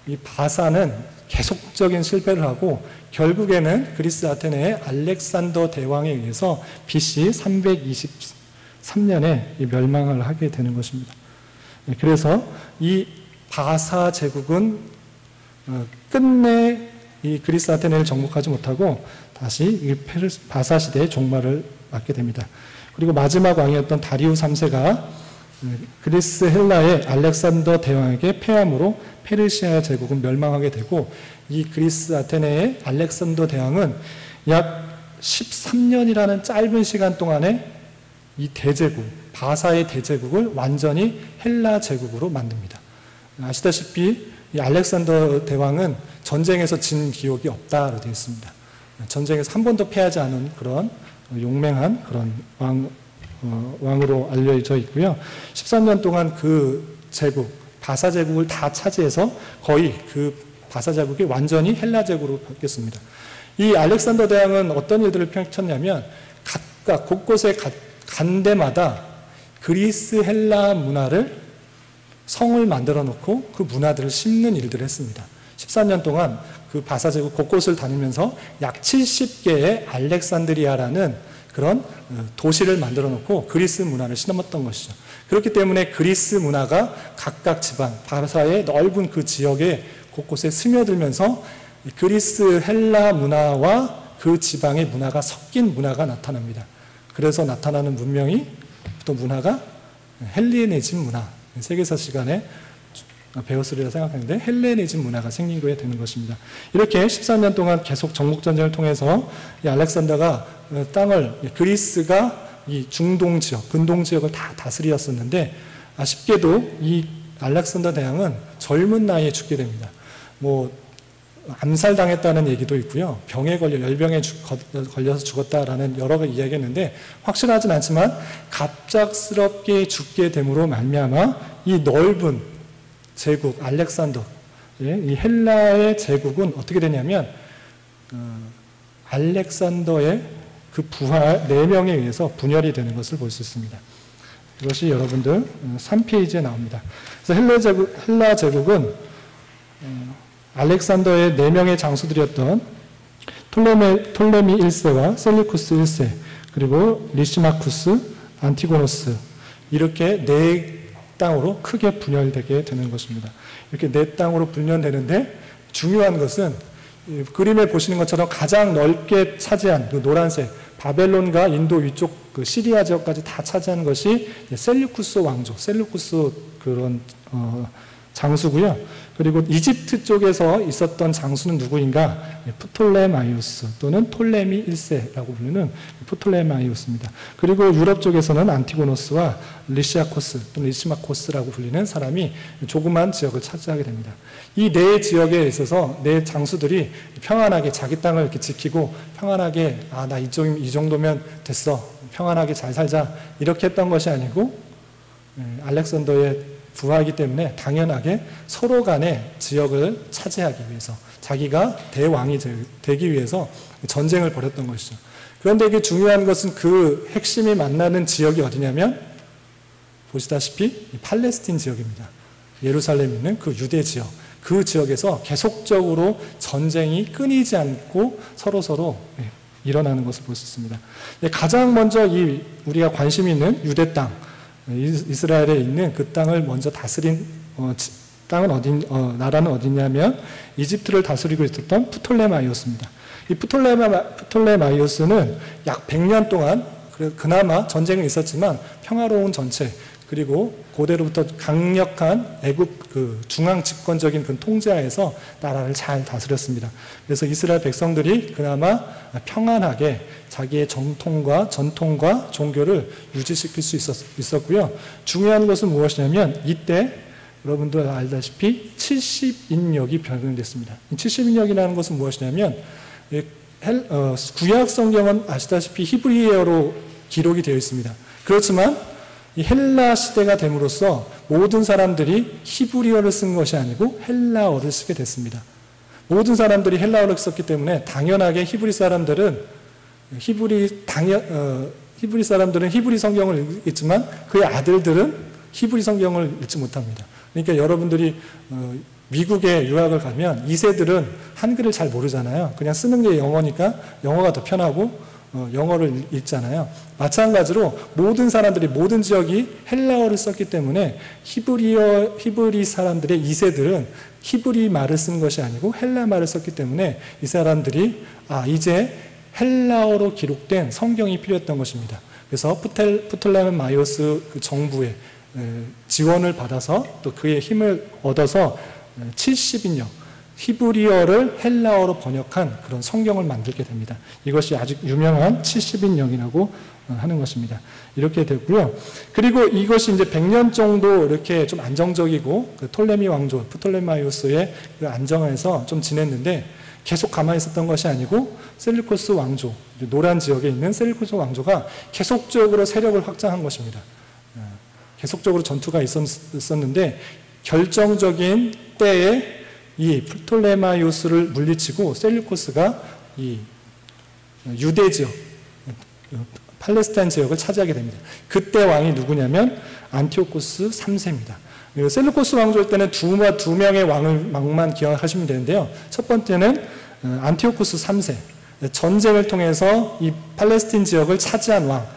이 바사는 계속적인 실패를 하고 결국에는 그리스 아테네의 알렉산더 대왕에 의해서 BC 323년에 멸망을 하게 되는 것입니다. 그래서 이 바사 제국은 끝내 이 그리스 아테네를 정복하지 못하고 다시 이 바사 시대의 종말을 맞게 됩니다. 그리고 마지막 왕이었던 다리우 3세가 그리스 헬라의 알렉산더 대왕에게 패함으로 페르시아 제국은 멸망하게 되고 이 그리스 아테네의 알렉산더 대왕은 약 13년이라는 짧은 시간 동안에 이 대제국, 바사의 대제국을 완전히 헬라 제국으로 만듭니다. 아시다시피 이 알렉산더 대왕은 전쟁에서 진 기억이 없다로 되어 있습니다. 전쟁에서 한 번도 패하지 않은 그런 용맹한 그런 왕으로 알려져 있고요. 13년 동안 그 제국, 바사 제국을 다 차지해서 거의 그 바사 제국이 완전히 헬라 제국으로 바뀌었습니다. 이 알렉산더 대왕은 어떤 일들을 펼쳤냐면 각각 곳곳에 간 데마다 그리스 헬라 문화를 성을 만들어 놓고 그 문화들을 심는 일들을 했습니다. 14년 동안 그 바사 제국 곳곳을 다니면서 약 70개의 알렉산드리아라는 그런 도시를 만들어 놓고 그리스 문화를 심었던 것이죠. 그렇기 때문에 그리스 문화가 각각 지방, 바사의 넓은 그 지역에 곳곳에 스며들면서 그리스 헬라 문화와 그 지방의 문화가 섞인 문화가 나타납니다. 그래서 나타나는 문명이 또 문화가 헬레니즘 문화, 세계사 시간에 배웠으리라 생각하는데 헬레니즘 문화가 생긴 거에 되는 것입니다. 이렇게 14년 동안 계속 정복전쟁을 통해서 이 알렉산더가 땅을, 그리스가 이 중동 지역, 근동 지역을 다 다스리었었는데 아쉽게도 이 알렉산더 대왕은 젊은 나이에 죽게 됩니다. 암살당했다는 얘기도 있고요. 병에 걸려 열병에 걸려서 죽었다라는 여러 가지 이야기했는데 확실하진 않지만 갑작스럽게 죽게 됨으로 말미암아 이 넓은 제국 알렉산더, 이 헬라의 제국은 어떻게 되냐면 알렉산더의 그 부하 4명에 의해서 분열이 되는 것을 볼 수 있습니다. 이것이 여러분들 3페이지에 나옵니다. 그래서 헬라 제국은 알렉산더의 4명의 장수들이었던 톨레미 1세와 셀리쿠스 1세, 그리고 리시마쿠스, 안티고노스, 이렇게 4땅으로 크게 분열되게 되는 것입니다. 이렇게 4땅으로 분열되는데 중요한 것은 그림에 보시는 것처럼 가장 넓게 차지한 그 노란색, 바벨론과 인도 위쪽 그 시리아 지역까지 다 차지한 것이 셀루쿠스 왕조, 셀루쿠스 그런 장수고요. 그리고 이집트 쪽에서 있었던 장수는 누구인가? 프톨레마이오스 또는 톨레미 1세라고 부르는 프톨레마이오스입니다. 그리고 유럽 쪽에서는 안티고노스와 리시아코스 또는 리시마코스라고 불리는 사람이 조그만 지역을 차지하게 됩니다. 이 4지역에 있어서 4 장수들이 평안하게 자기 땅을 이렇게 지키고 평안하게 나 이 정도면 됐어, 평안하게 잘 살자, 이렇게 했던 것이 아니고 알렉산더의 부하이기 때문에 당연하게 서로 간의 지역을 차지하기 위해서 자기가 대왕이 되기 위해서 전쟁을 벌였던 것이죠. 그런데 이게 중요한 것은 그 핵심이 만나는 지역이 어디냐면 보시다시피 팔레스틴 지역입니다. 예루살렘 있는 그 유대 지역, 그 지역에서 계속적으로 전쟁이 끊이지 않고 서로 일어나는 것을 볼 수 있습니다. 가장 먼저 우리가 관심이 있는 유대 땅, 이스라엘에 있는 그 땅을 먼저 다스린 땅은 나라는 어디냐면 이집트를 다스리고 있었던 프톨레마이오스입니다. 이 프톨레마이오스는 약 100년 동안 그나마 전쟁은 있었지만 평화로운 전체, 그리고 고대로부터 강력한 애굽 그 중앙 집권적인 그 통제하에서 나라를 잘 다스렸습니다. 그래서 이스라엘 백성들이 그나마 평안하게 자기의 정통과 전통과 종교를 유지시킬 수 있었고요. 중요한 것은 무엇이냐면 이때 여러분들 알다시피 70인역이 변경됐습니다. 70인역이라는 것은 무엇이냐면 구약 성경은 아시다시피 히브리어로 기록이 되어 있습니다. 그렇지만 이 헬라 시대가 됨으로써 모든 사람들이 히브리어를 쓴 것이 아니고 헬라어를 쓰게 됐습니다. 모든 사람들이 헬라어를 썼기 때문에 당연하게 히브리 사람들은 히브리 사람들은 히브리 성경을 읽지만 그의 아들들은 히브리 성경을 읽지 못합니다. 그러니까 여러분들이 미국에 유학을 가면 2세들은 한글을 잘 모르잖아요. 그냥 쓰는 게 영어니까 영어가 더 편하고 영어를 읽잖아요. 마찬가지로 모든 사람들이 모든 지역이 헬라어를 썼기 때문에 히브리 사람들의 2세들은 히브리 말을 쓴 것이 아니고 헬라 말을 썼기 때문에 이 사람들이 이제 헬라어로 기록된 성경이 필요했던 것입니다. 그래서 프톨레마이오스 그 정부의 지원을 받아서 또 그의 힘을 얻어서 70인역 히브리어를 헬라어로 번역한 그런 성경을 만들게 됩니다. 이것이 아주 유명한 70인역이라고 하는 것입니다. 이렇게 되고요. 그리고 이것이 이제 100년 정도 이렇게 좀 안정적이고 그 톨레미 왕조, 프톨레마이오스의 그 안정에서 좀 지냈는데 계속 가만히 있었던 것이 아니고 셀루코스 왕조, 노란 지역에 있는 셀루코스 왕조가 계속적으로 세력을 확장한 것입니다. 계속적으로 전투가 있었는데 결정적인 때에 이 프톨레마이오스를 물리치고 셀루코스가 이 유대 지역, 팔레스타인 지역을 차지하게 됩니다. 그때 왕이 누구냐면 안티오코스 3세입니다. 셀루코스 왕조일 때는 두 명의 왕만 기억하시면 되는데요. 첫 번째는 안티오코스 3세. 전쟁을 통해서 이 팔레스틴 지역을 차지한 왕,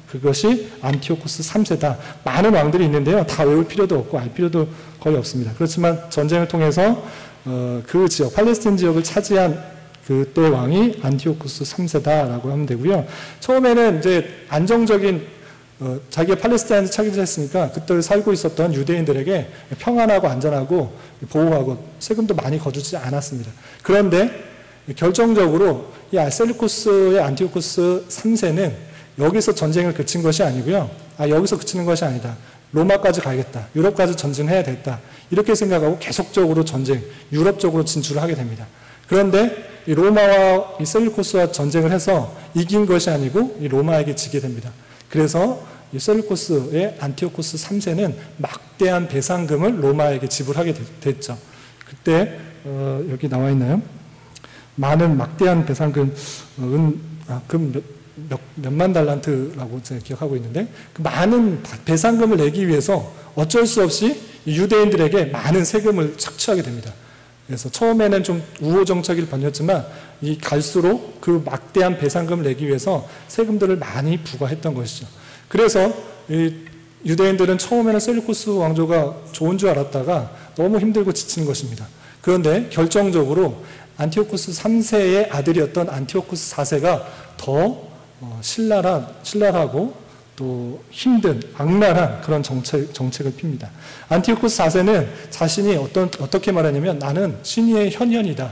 그것이 안티오코스 3세다. 많은 왕들이 있는데요. 다 외울 필요도 없고 알 필요도 거의 없습니다. 그렇지만 전쟁을 통해서 그 지역, 팔레스틴 지역을 차지한 그때 왕이 안티오코스 3세다라고 하면 되고요. 처음에는 이제 안정적인 자기가 팔레스타인에서 차지했으니까 그때 살고 있었던 유대인들에게 평안하고 안전하고 보호하고 세금도 많이 거두지 않았습니다. 그런데 결정적으로 이 셀루코스의 안티오코스 3세는 여기서 전쟁을 그친 것이 아니고요. 여기서 그치는 것이 아니다. 로마까지 가야겠다. 유럽까지 전쟁해야겠다. 이렇게 생각하고 계속적으로 전쟁, 유럽 쪽으로 진출을 하게 됩니다. 그런데 이 로마와 이 셀루코스와 전쟁을 해서 이긴 것이 아니고 이 로마에게 지게 됩니다. 그래서 이 셀루코스의 안티오코스 3세는 막대한 배상금을 로마에게 지불하게 됐죠. 그때 여기 나와 있나요? 많은 막대한 배상금, 몇만 달란트라고 제가 기억하고 있는데 그 많은 배상금을 내기 위해서 어쩔 수 없이 유대인들에게 많은 세금을 착취하게 됩니다. 그래서 처음에는 좀 우호 정책을 번졌지만 이 갈수록 그 막대한 배상금을 내기 위해서 세금들을 많이 부과했던 것이죠. 그래서 이 유대인들은 처음에는 셀루코스 왕조가 좋은 줄 알았다가 너무 힘들고 지치는 것입니다. 그런데 결정적으로 안티오코스 3세의 아들이었던 안티오코스 4세가 더 신랄하고 또 힘든 악랄한 그런 정책을 핍니다. 안티오코스 4세는 자신이 어떻게 말하냐면 나는 신의 현현이다.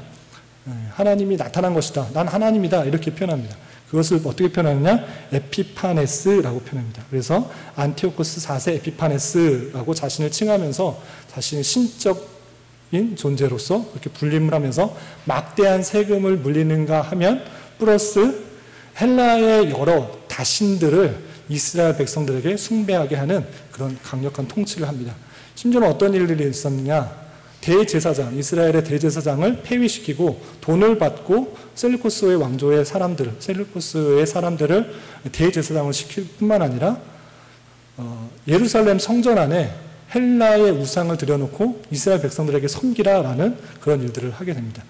하나님이 나타난 것이다. 난 하나님이다. 이렇게 표현합니다. 그것을 어떻게 표현하느냐? 에피파네스라고 표현합니다. 그래서 안티오코스 4세 에피파네스라고 자신을 칭하면서 자신의 신적인 존재로서 그렇게 불림을 하면서 막대한 세금을 물리는가 하면 플러스 헬라의 여러 다신들을 이스라엘 백성들에게 숭배하게 하는 그런 강력한 통치를 합니다. 심지어는 어떤 일들이 있었느냐? 대제사장, 이스라엘의 대제사장을 폐위시키고 돈을 받고 셀루코스의 왕조의 사람들을, 셀루코스의 사람들을 대제사장을 시킬 뿐만 아니라 예루살렘 성전 안에 헬라의 우상을 들여놓고 이스라엘 백성들에게 섬기라라는 그런 일들을 하게 됩니다.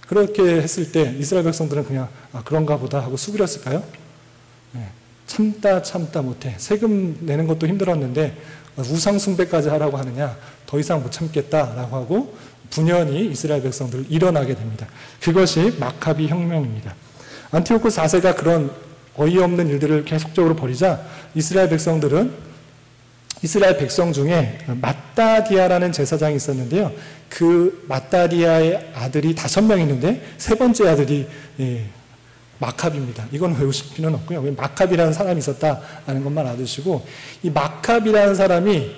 그렇게 했을 때 이스라엘 백성들은 그냥 그런가 보다 하고 수그렸을까요? 네. 참다 못해. 세금 내는 것도 힘들었는데 우상 숭배까지 하라고 하느냐? 더 이상 못 참겠다라고 하고 분연히 이스라엘 백성들을 일어나게 됩니다. 그것이 마카비 혁명입니다. 안티오코스 4세가 그런 어이없는 일들을 계속적으로 벌이자 이스라엘 백성 중에 마따디아라는 제사장이 있었는데요. 그 마따디아의 아들이 5명 있는데 세 번째 아들이 마캅입니다. 이건 외우실 필요는 없고요. 마캅이라는 사람이 있었다는 것만 알아두시고 이 마캅이라는 사람이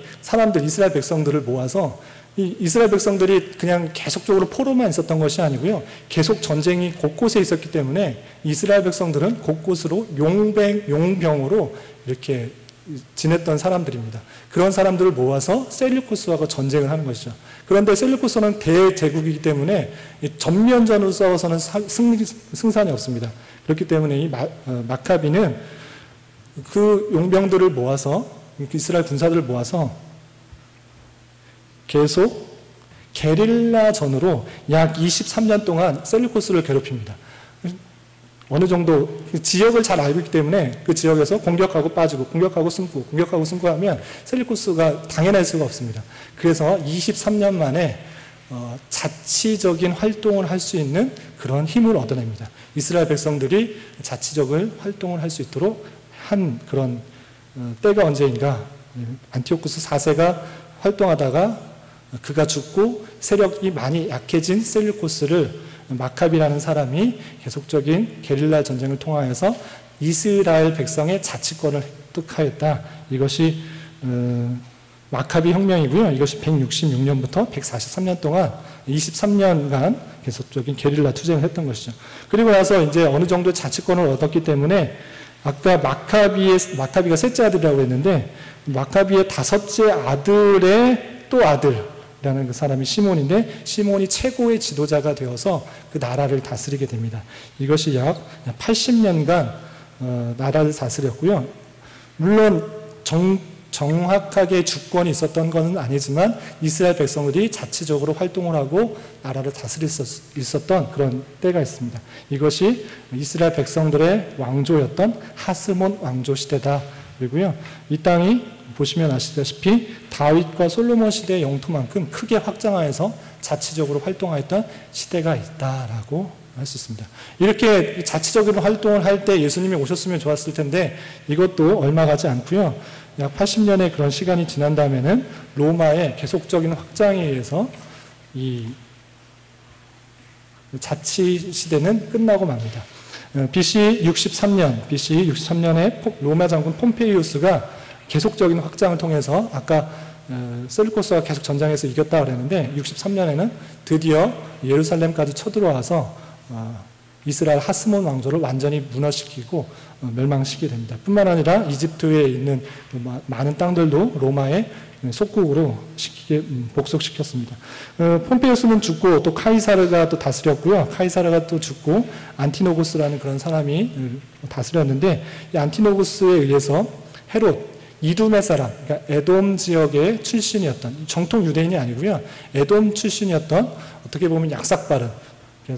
이스라엘 백성들을 모아서 이 이스라엘 백성들이 그냥 계속적으로 포로만 있었던 것이 아니고요. 계속 전쟁이 곳곳에 있었기 때문에 이스라엘 백성들은 곳곳으로 용병으로 이렇게 지냈던 사람들입니다. 그런 사람들을 모아서 셀류코스하고 전쟁을 하는 것이죠. 그런데 셀류코스는 대제국이기 때문에 전면전으로 싸워서는 승산이 없습니다. 그렇기 때문에 이 마카비는 그 용병들을 모아서, 이스라엘 군사들을 모아서 계속 게릴라전으로 약 23년 동안 셀류코스를 괴롭힙니다. 어느 정도 지역을 잘 알고 있기 때문에 그 지역에서 공격하고 빠지고 공격하고 승부, 공격하고 승부하면 셀류코스가 당연할 수가 없습니다. 그래서 23년 만에 자치적인 활동을 할 수 있는 그런 힘을 얻어냅니다. 이스라엘 백성들이 자치적인 활동을 할 수 있도록 한 그런 때가 언제인가, 안티오쿠스 4세가 활동하다가 그가 죽고 세력이 많이 약해진 셀류코스를 마카비라는 사람이 계속적인 게릴라 전쟁을 통하여서 이스라엘 백성의 자치권을 획득하였다. 이것이 마카비 혁명이고요. 이것이 166년부터 143년 동안 23년간 계속적인 게릴라 투쟁을 했던 것이죠. 그리고 나서 이제 어느 정도 자치권을 얻었기 때문에 아까 마카비가 셋째 아들이라고 했는데 마카비의 다섯째 아들의 또 아들이라는 그 사람이 시몬인데 시몬이 최고의 지도자가 되어서 그 나라를 다스리게 됩니다. 이것이 약 80년간 나라를 다스렸고요. 물론 정확하게 주권이 있었던 것은 아니지만 이스라엘 백성들이 자치적으로 활동을 하고 나라를 다스릴 수 있었던 그런 때가 있습니다. 이것이 이스라엘 백성들의 왕조였던 하스몬 왕조 시대다. 그리고요, 이 땅이 보시면 아시다시피 다윗과 솔로몬 시대의 영토만큼 크게 확장하여서 자치적으로 활동하였던 시대가 있다라고 할 수 있습니다. 이렇게 자치적으로 활동을 할 때 예수님이 오셨으면 좋았을 텐데 이것도 얼마 가지 않고요. 약 80년의 그런 시간이 지난 다음에는 로마의 계속적인 확장에 의해서 이 자치 시대는 끝나고 맙니다. BC 63년에 로마 장군 폼페이우스가 계속적인 확장을 통해서 아까 셀루코스가 계속 전장에서 이겼다 그랬는데 63년에는 드디어 예루살렘까지 쳐들어와서 이스라엘 하스몬 왕조를 완전히 무너시키고 멸망시키게 됩니다. 뿐만 아니라 이집트에 있는 많은 땅들도 로마의 속국으로 복속시켰습니다. 폼페이우스는 죽고 또 카이사르가 또 다스렸고요. 카이사르가 또 죽고 안티노고스라는 그런 사람이 다스렸는데 이 안티노고스에 의해서 헤롯 이둠의 사람, 그러니까 에돔 지역의 출신이었던 정통 유대인이 아니고요. 에돔 출신이었던 어떻게 보면 약삭빠른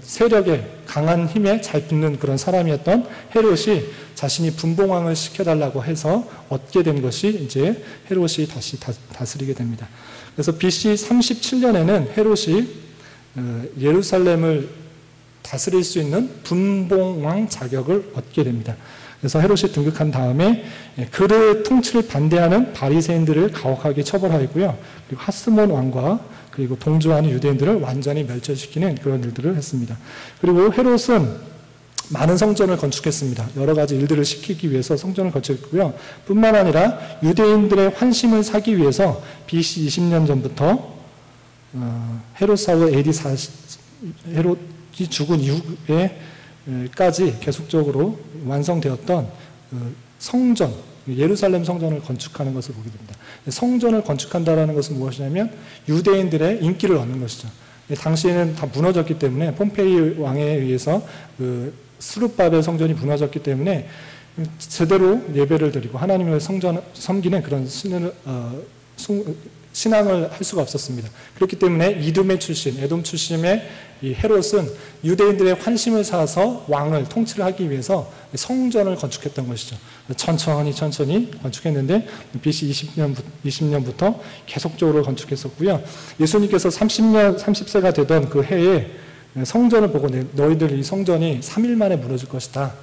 세력에 강한 힘에 잘 붙는 그런 사람이었던 헤롯이 자신이 분봉왕을 시켜달라고 해서 얻게 된 것이 이제 헤롯이 다시 다스리게 됩니다. 그래서 BC 37년에는 헤롯이 예루살렘을 다스릴 수 있는 분봉왕 자격을 얻게 됩니다. 그래서 헤롯이 등극한 다음에 그의 통치를 반대하는 바리새인들을 가혹하게 처벌하였고요. 그리고 하스몬 왕과 그리고 동조하는 유대인들을 완전히 멸절시키는 그런 일들을 했습니다. 그리고 헤롯은 많은 성전을 건축했습니다. 여러 가지 일들을 시키기 위해서 성전을 건축했고요. 뿐만 아니라 유대인들의 환심을 사기 위해서 BC 20년 전부터 헤롯 사후 AD 40, 헤롯이 죽은 이후에까지 계속적으로 완성되었던 성전, 예루살렘 성전을 건축하는 것을 보게 됩니다. 성전을 건축한다는 것은 무엇이냐면 유대인들의 인기를 얻는 것이죠. 당시에는 다 무너졌기 때문에 폼페이 왕에 의해서 스룹바벨 성전이 무너졌기 때문에 제대로 예배를 드리고 하나님을 섬기는 그런 신앙을 할 수가 없었습니다. 그렇기 때문에 이둠의 출신, 에돔 출신의 이 헤롯은 유대인들의 환심을 사서 왕을 통치를 하기 위해서 성전을 건축했던 것이죠. 천천히 건축했는데 BC 20년부터 계속적으로 건축했었고요. 예수님께서 30세가 되던 그 해에 성전을 보고 너희들 이 성전이 3일 만에 무너질 것이다.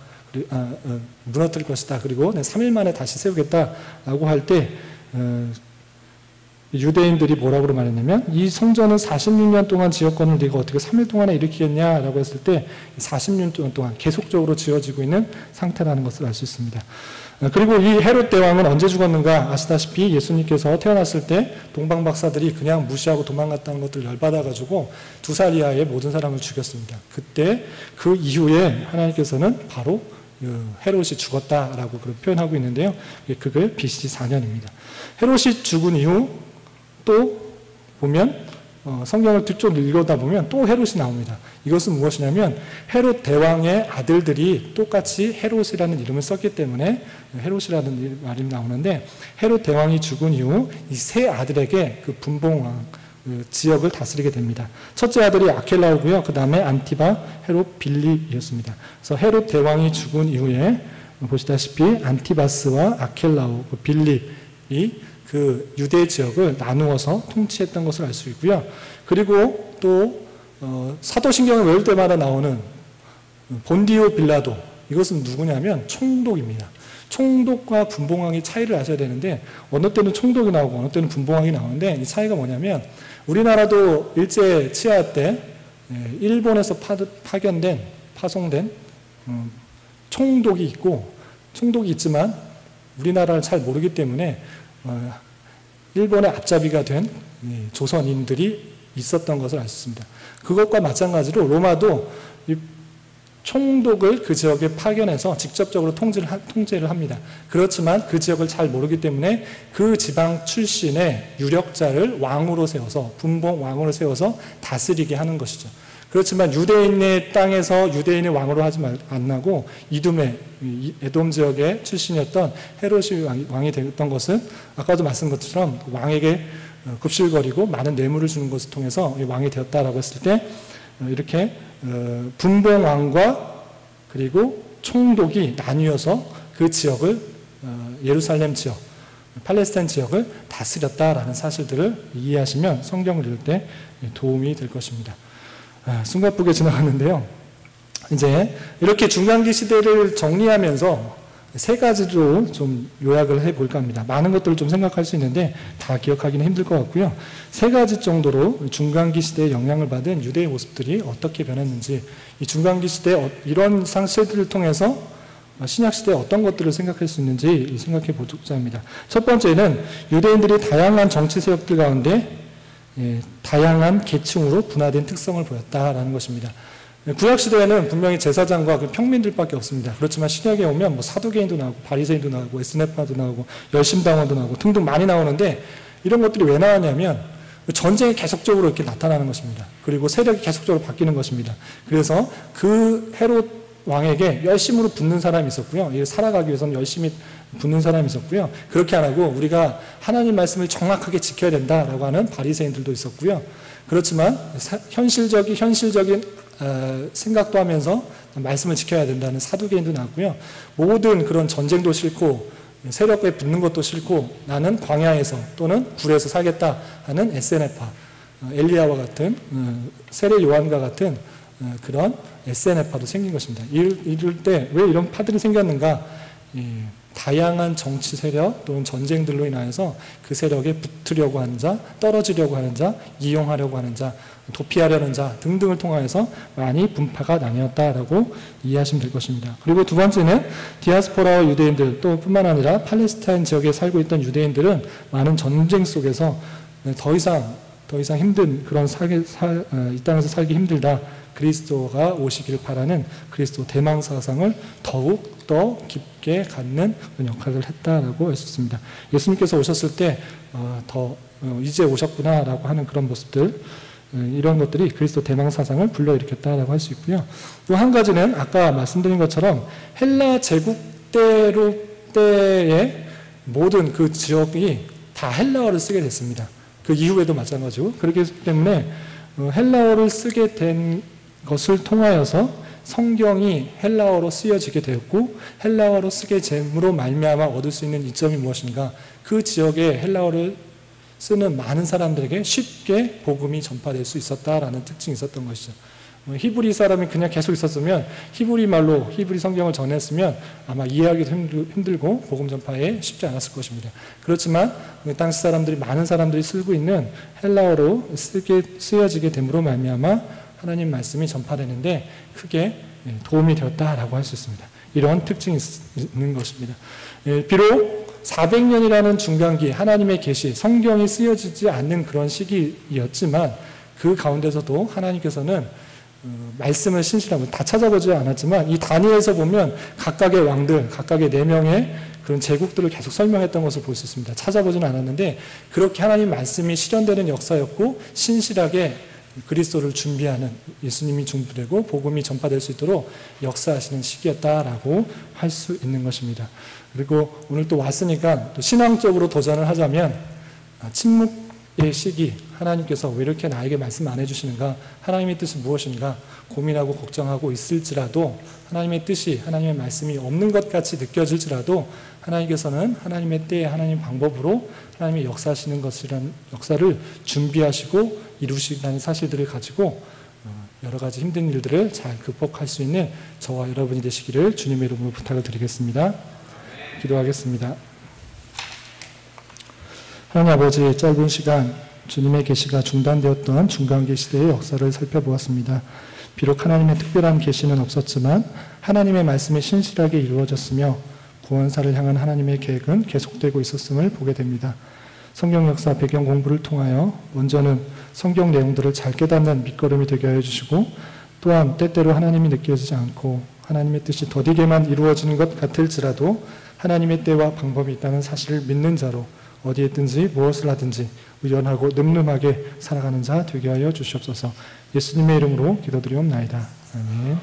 무너뜨릴 것이다. 그리고 3일 만에 다시 세우겠다라고 할 때 유대인들이 뭐라고 말했냐면 이 성전은 46년 동안 지었건을 네가 어떻게 3일 동안에 일으키겠냐라고 했을 때 40년 동안 계속적으로 지어지고 있는 상태라는 것을 알 수 있습니다. 그리고 이 헤롯 대왕은 언제 죽었는가 아시다시피 예수님께서 태어났을 때 동방 박사들이 그냥 무시하고 도망갔다는 것을 열받아가지고 2살 이하의 모든 사람을 죽였습니다. 그때 그 이후에 하나님께서는 바로 헤롯이 죽었다라고 그렇게 표현하고 있는데요. 그게 BC 4년입니다. 헤롯이 죽은 이후 또 보면 성경을 쭉 읽어다 보면 또 헤롯이 나옵니다. 이것은 무엇이냐면 헤롯 대왕의 아들들이 똑같이 헤롯이라는 이름을 썼기 때문에 헤롯이라는 말이 나오는데, 헤롯 대왕이 죽은 이후 이 세 아들에게 그 분봉왕 지역을 다스리게 됩니다. 첫째 아들이 아켈라오고요. 그 다음에 안티바, 헤롯, 빌립이었습니다. 그래서 헤롯 대왕이 죽은 이후에 보시다시피 안티바스와 아켈라오, 빌립이 그 유대 지역을 나누어서 통치했던 것을 알 수 있고요. 그리고 또 사도신경을 외울 때마다 나오는 본디오 빌라도, 이것은 누구냐면 총독입니다. 총독과 분봉왕이 차이를 아셔야 되는데, 어느 때는 총독이 나오고 어느 때는 분봉왕이 나오는데, 이 차이가 뭐냐면 우리나라도 일제 치하 때 일본에서 파송된 총독이 있고, 총독이 있지만 우리나라를 잘 모르기 때문에 일본의 앞잡이가 된 조선인들이 있었던 것을 알 수 있습니다. 그것과 마찬가지로 로마도 총독을 그 지역에 파견해서 직접적으로 통제를 합니다. 그렇지만 그 지역을 잘 모르기 때문에 그 지방 출신의 유력자를 왕으로 세워서, 분봉 왕으로 세워서 다스리게 하는 것이죠. 그렇지만 유대인의 땅에서 유대인의 왕으로 하지 않고 이둠의 에돔 지역의 출신이었던 헤롯이 왕이 되었던 것은 아까도 말씀드린 것처럼 왕에게 급실거리고 많은 뇌물을 주는 것을 통해서 왕이 되었다라고 했을 때, 이렇게 분봉왕과 그리고 총독이 나뉘어서 그 지역을, 예루살렘 지역, 팔레스타인 지역을 다스렸다라는 사실들을 이해하시면 성경을 읽을 때 도움이 될 것입니다. 숨가쁘게 지나갔는데요. 이제 이렇게 중간기 시대를 정리하면서 세 가지로 좀 요약을 해볼까 합니다. 많은 것들을 좀 생각할 수 있는데 다 기억하기는 힘들 것 같고요. 세 가지 정도로 중간기 시대에 영향을 받은 유대의 모습들이 어떻게 변했는지, 이 중간기 시대 이런 상실들을 통해서 신약시대에 어떤 것들을 생각할 수 있는지 생각해 보고자 합니다. 첫 번째는 유대인들이 다양한 정치 세력들 가운데 다양한 계층으로 분화된 특성을 보였다라는 것입니다. 구약시대에는 분명히 제사장과 그 평민들밖에 없습니다. 그렇지만 신약에 오면 뭐 사두개인도 나오고 바리새인도 나오고 에스네파도 나오고 열심당원도 나오고 등등 많이 나오는데, 이런 것들이 왜 나왔냐면 전쟁이 계속적으로 이렇게 나타나는 것입니다. 그리고 세력이 계속적으로 바뀌는 것입니다. 그래서 그 헤롯 왕에게 열심으로 붙는 사람이 있었고요. 살아가기 위해서는 열심히 붙는 사람이 있었고요. 그렇게 안 하고 우리가 하나님 말씀을 정확하게 지켜야 된다라고 하는 바리새인들도 있었고요. 그렇지만 현실적인 생각도 하면서 말씀을 지켜야 된다는 사두개인도 나왔고요. 모든 그런 전쟁도 싫고 세력에 붙는 것도 싫고 나는 광야에서 또는 굴에서 살겠다 하는 에스네파, 엘리야와 같은 세례 요한과 같은 그런 에스네파도 생긴 것입니다. 이럴 때 왜 이런 파들이 생겼는가? 다양한 정치 세력 또는 전쟁들로 인하여서 그 세력에 붙으려고 하는 자, 떨어지려고 하는 자, 이용하려고 하는 자, 도피하려는 자 등등을 통하여서 많이 분파가 나뉘었다라고 이해하시면 될 것입니다. 그리고 두 번째는 디아스포라와 유대인들 또 뿐만 아니라 팔레스타인 지역에 살고 있던 유대인들은 많은 전쟁 속에서 더 이상 힘든 그런 이 땅에서 살기 힘들다, 그리스도가 오시기를 바라는 그리스도 대망 사상을 더욱 더 깊게 갖는 그런 역할을 했다라고 할 수 있습니다. 예수님께서 오셨을 때 이제 오셨구나라고 하는 그런 모습들, 이런 것들이 그리스도 대망 사상을 불러일으켰다라고 할 수 있고요. 또 한 가지는 아까 말씀드린 것처럼 헬라 제국 때의 모든 그 지역이 다 헬라어를 쓰게 됐습니다. 그 이후에도 마찬가지고, 그렇기 때문에 헬라어를 쓰게 된 것을 통하여서 성경이 헬라어로 쓰여지게 되었고, 헬라어로 쓰게 됨으로 말미암아 얻을 수 있는 이점이 무엇인가? 그 지역에 헬라어를 쓰는 많은 사람들에게 쉽게 복음이 전파될 수 있었다라는 특징이 있었던 것이죠. 히브리 사람이 그냥 계속 있었으면 히브리 말로 히브리 성경을 전했으면 아마 이해하기도 힘들고 복음 전파에 쉽지 않았을 것입니다. 그렇지만 당시 사람들이, 많은 사람들이 쓰고 있는 헬라어로 쓰여지게 됨으로 말미암아 하나님 말씀이 전파되는데 크게 도움이 되었다라고 할 수 있습니다. 이런 특징이 있는 것입니다. 비록 400년이라는 중간기, 하나님의 계시, 성경이 쓰여지지 않는 그런 시기였지만 그 가운데서도 하나님께서는 말씀을 신실하고 다 찾아보지 않았지만 이 다니엘에서 보면 각각의 왕들, 각각의 4명의 그런 제국들을 계속 설명했던 것을 볼 수 있습니다. 찾아보지는 않았는데 그렇게 하나님 말씀이 실현되는 역사였고 신실하게 그리스도를 준비하는 예수님이 중보되고 복음이 전파될 수 있도록 역사하시는 시기였다라고 할 수 있는 것입니다. 그리고 오늘 또 왔으니까 또 신앙적으로 도전을 하자면 침묵의 시기, 하나님께서 왜 이렇게 나에게 말씀 안 해주시는가, 하나님의 뜻이 무엇인가 고민하고 걱정하고 있을지라도 하나님의 뜻이, 하나님의 말씀이 없는 것 같이 느껴질지라도 하나님께서는 하나님의 때에 하나님의 방법으로 하나님의 역사하시는 것이란 역사를 준비하시고 이루시다는 사실들을 가지고 여러 가지 힘든 일들을 잘 극복할 수 있는 저와 여러분이 되시기를 주님의 이름으로 부탁을 드리겠습니다. 기도하겠습니다. 하나님 아버지, 짧은 시간 주님의 계시가 중단되었던 중간기 시대의 역사를 살펴보았습니다. 비록 하나님의 특별한 계시는 없었지만 하나님의 말씀이 신실하게 이루어졌으며 구원사를 향한 하나님의 계획은 계속되고 있었음을 보게 됩니다. 성경 역사 배경 공부를 통하여 먼저는 성경 내용들을 잘 깨닫는 밑거름이 되게 하여 주시고 또한 때때로 하나님이 느껴지지 않고 하나님의 뜻이 더디게만 이루어지는 것 같을지라도 하나님의 때와 방법이 있다는 사실을 믿는 자로 어디에 있든지 무엇을 하든지 의연하고 늠름하게 살아가는 자 되게 하여 주시옵소서. 예수님의 이름으로 기도드리옵나이다. 아멘.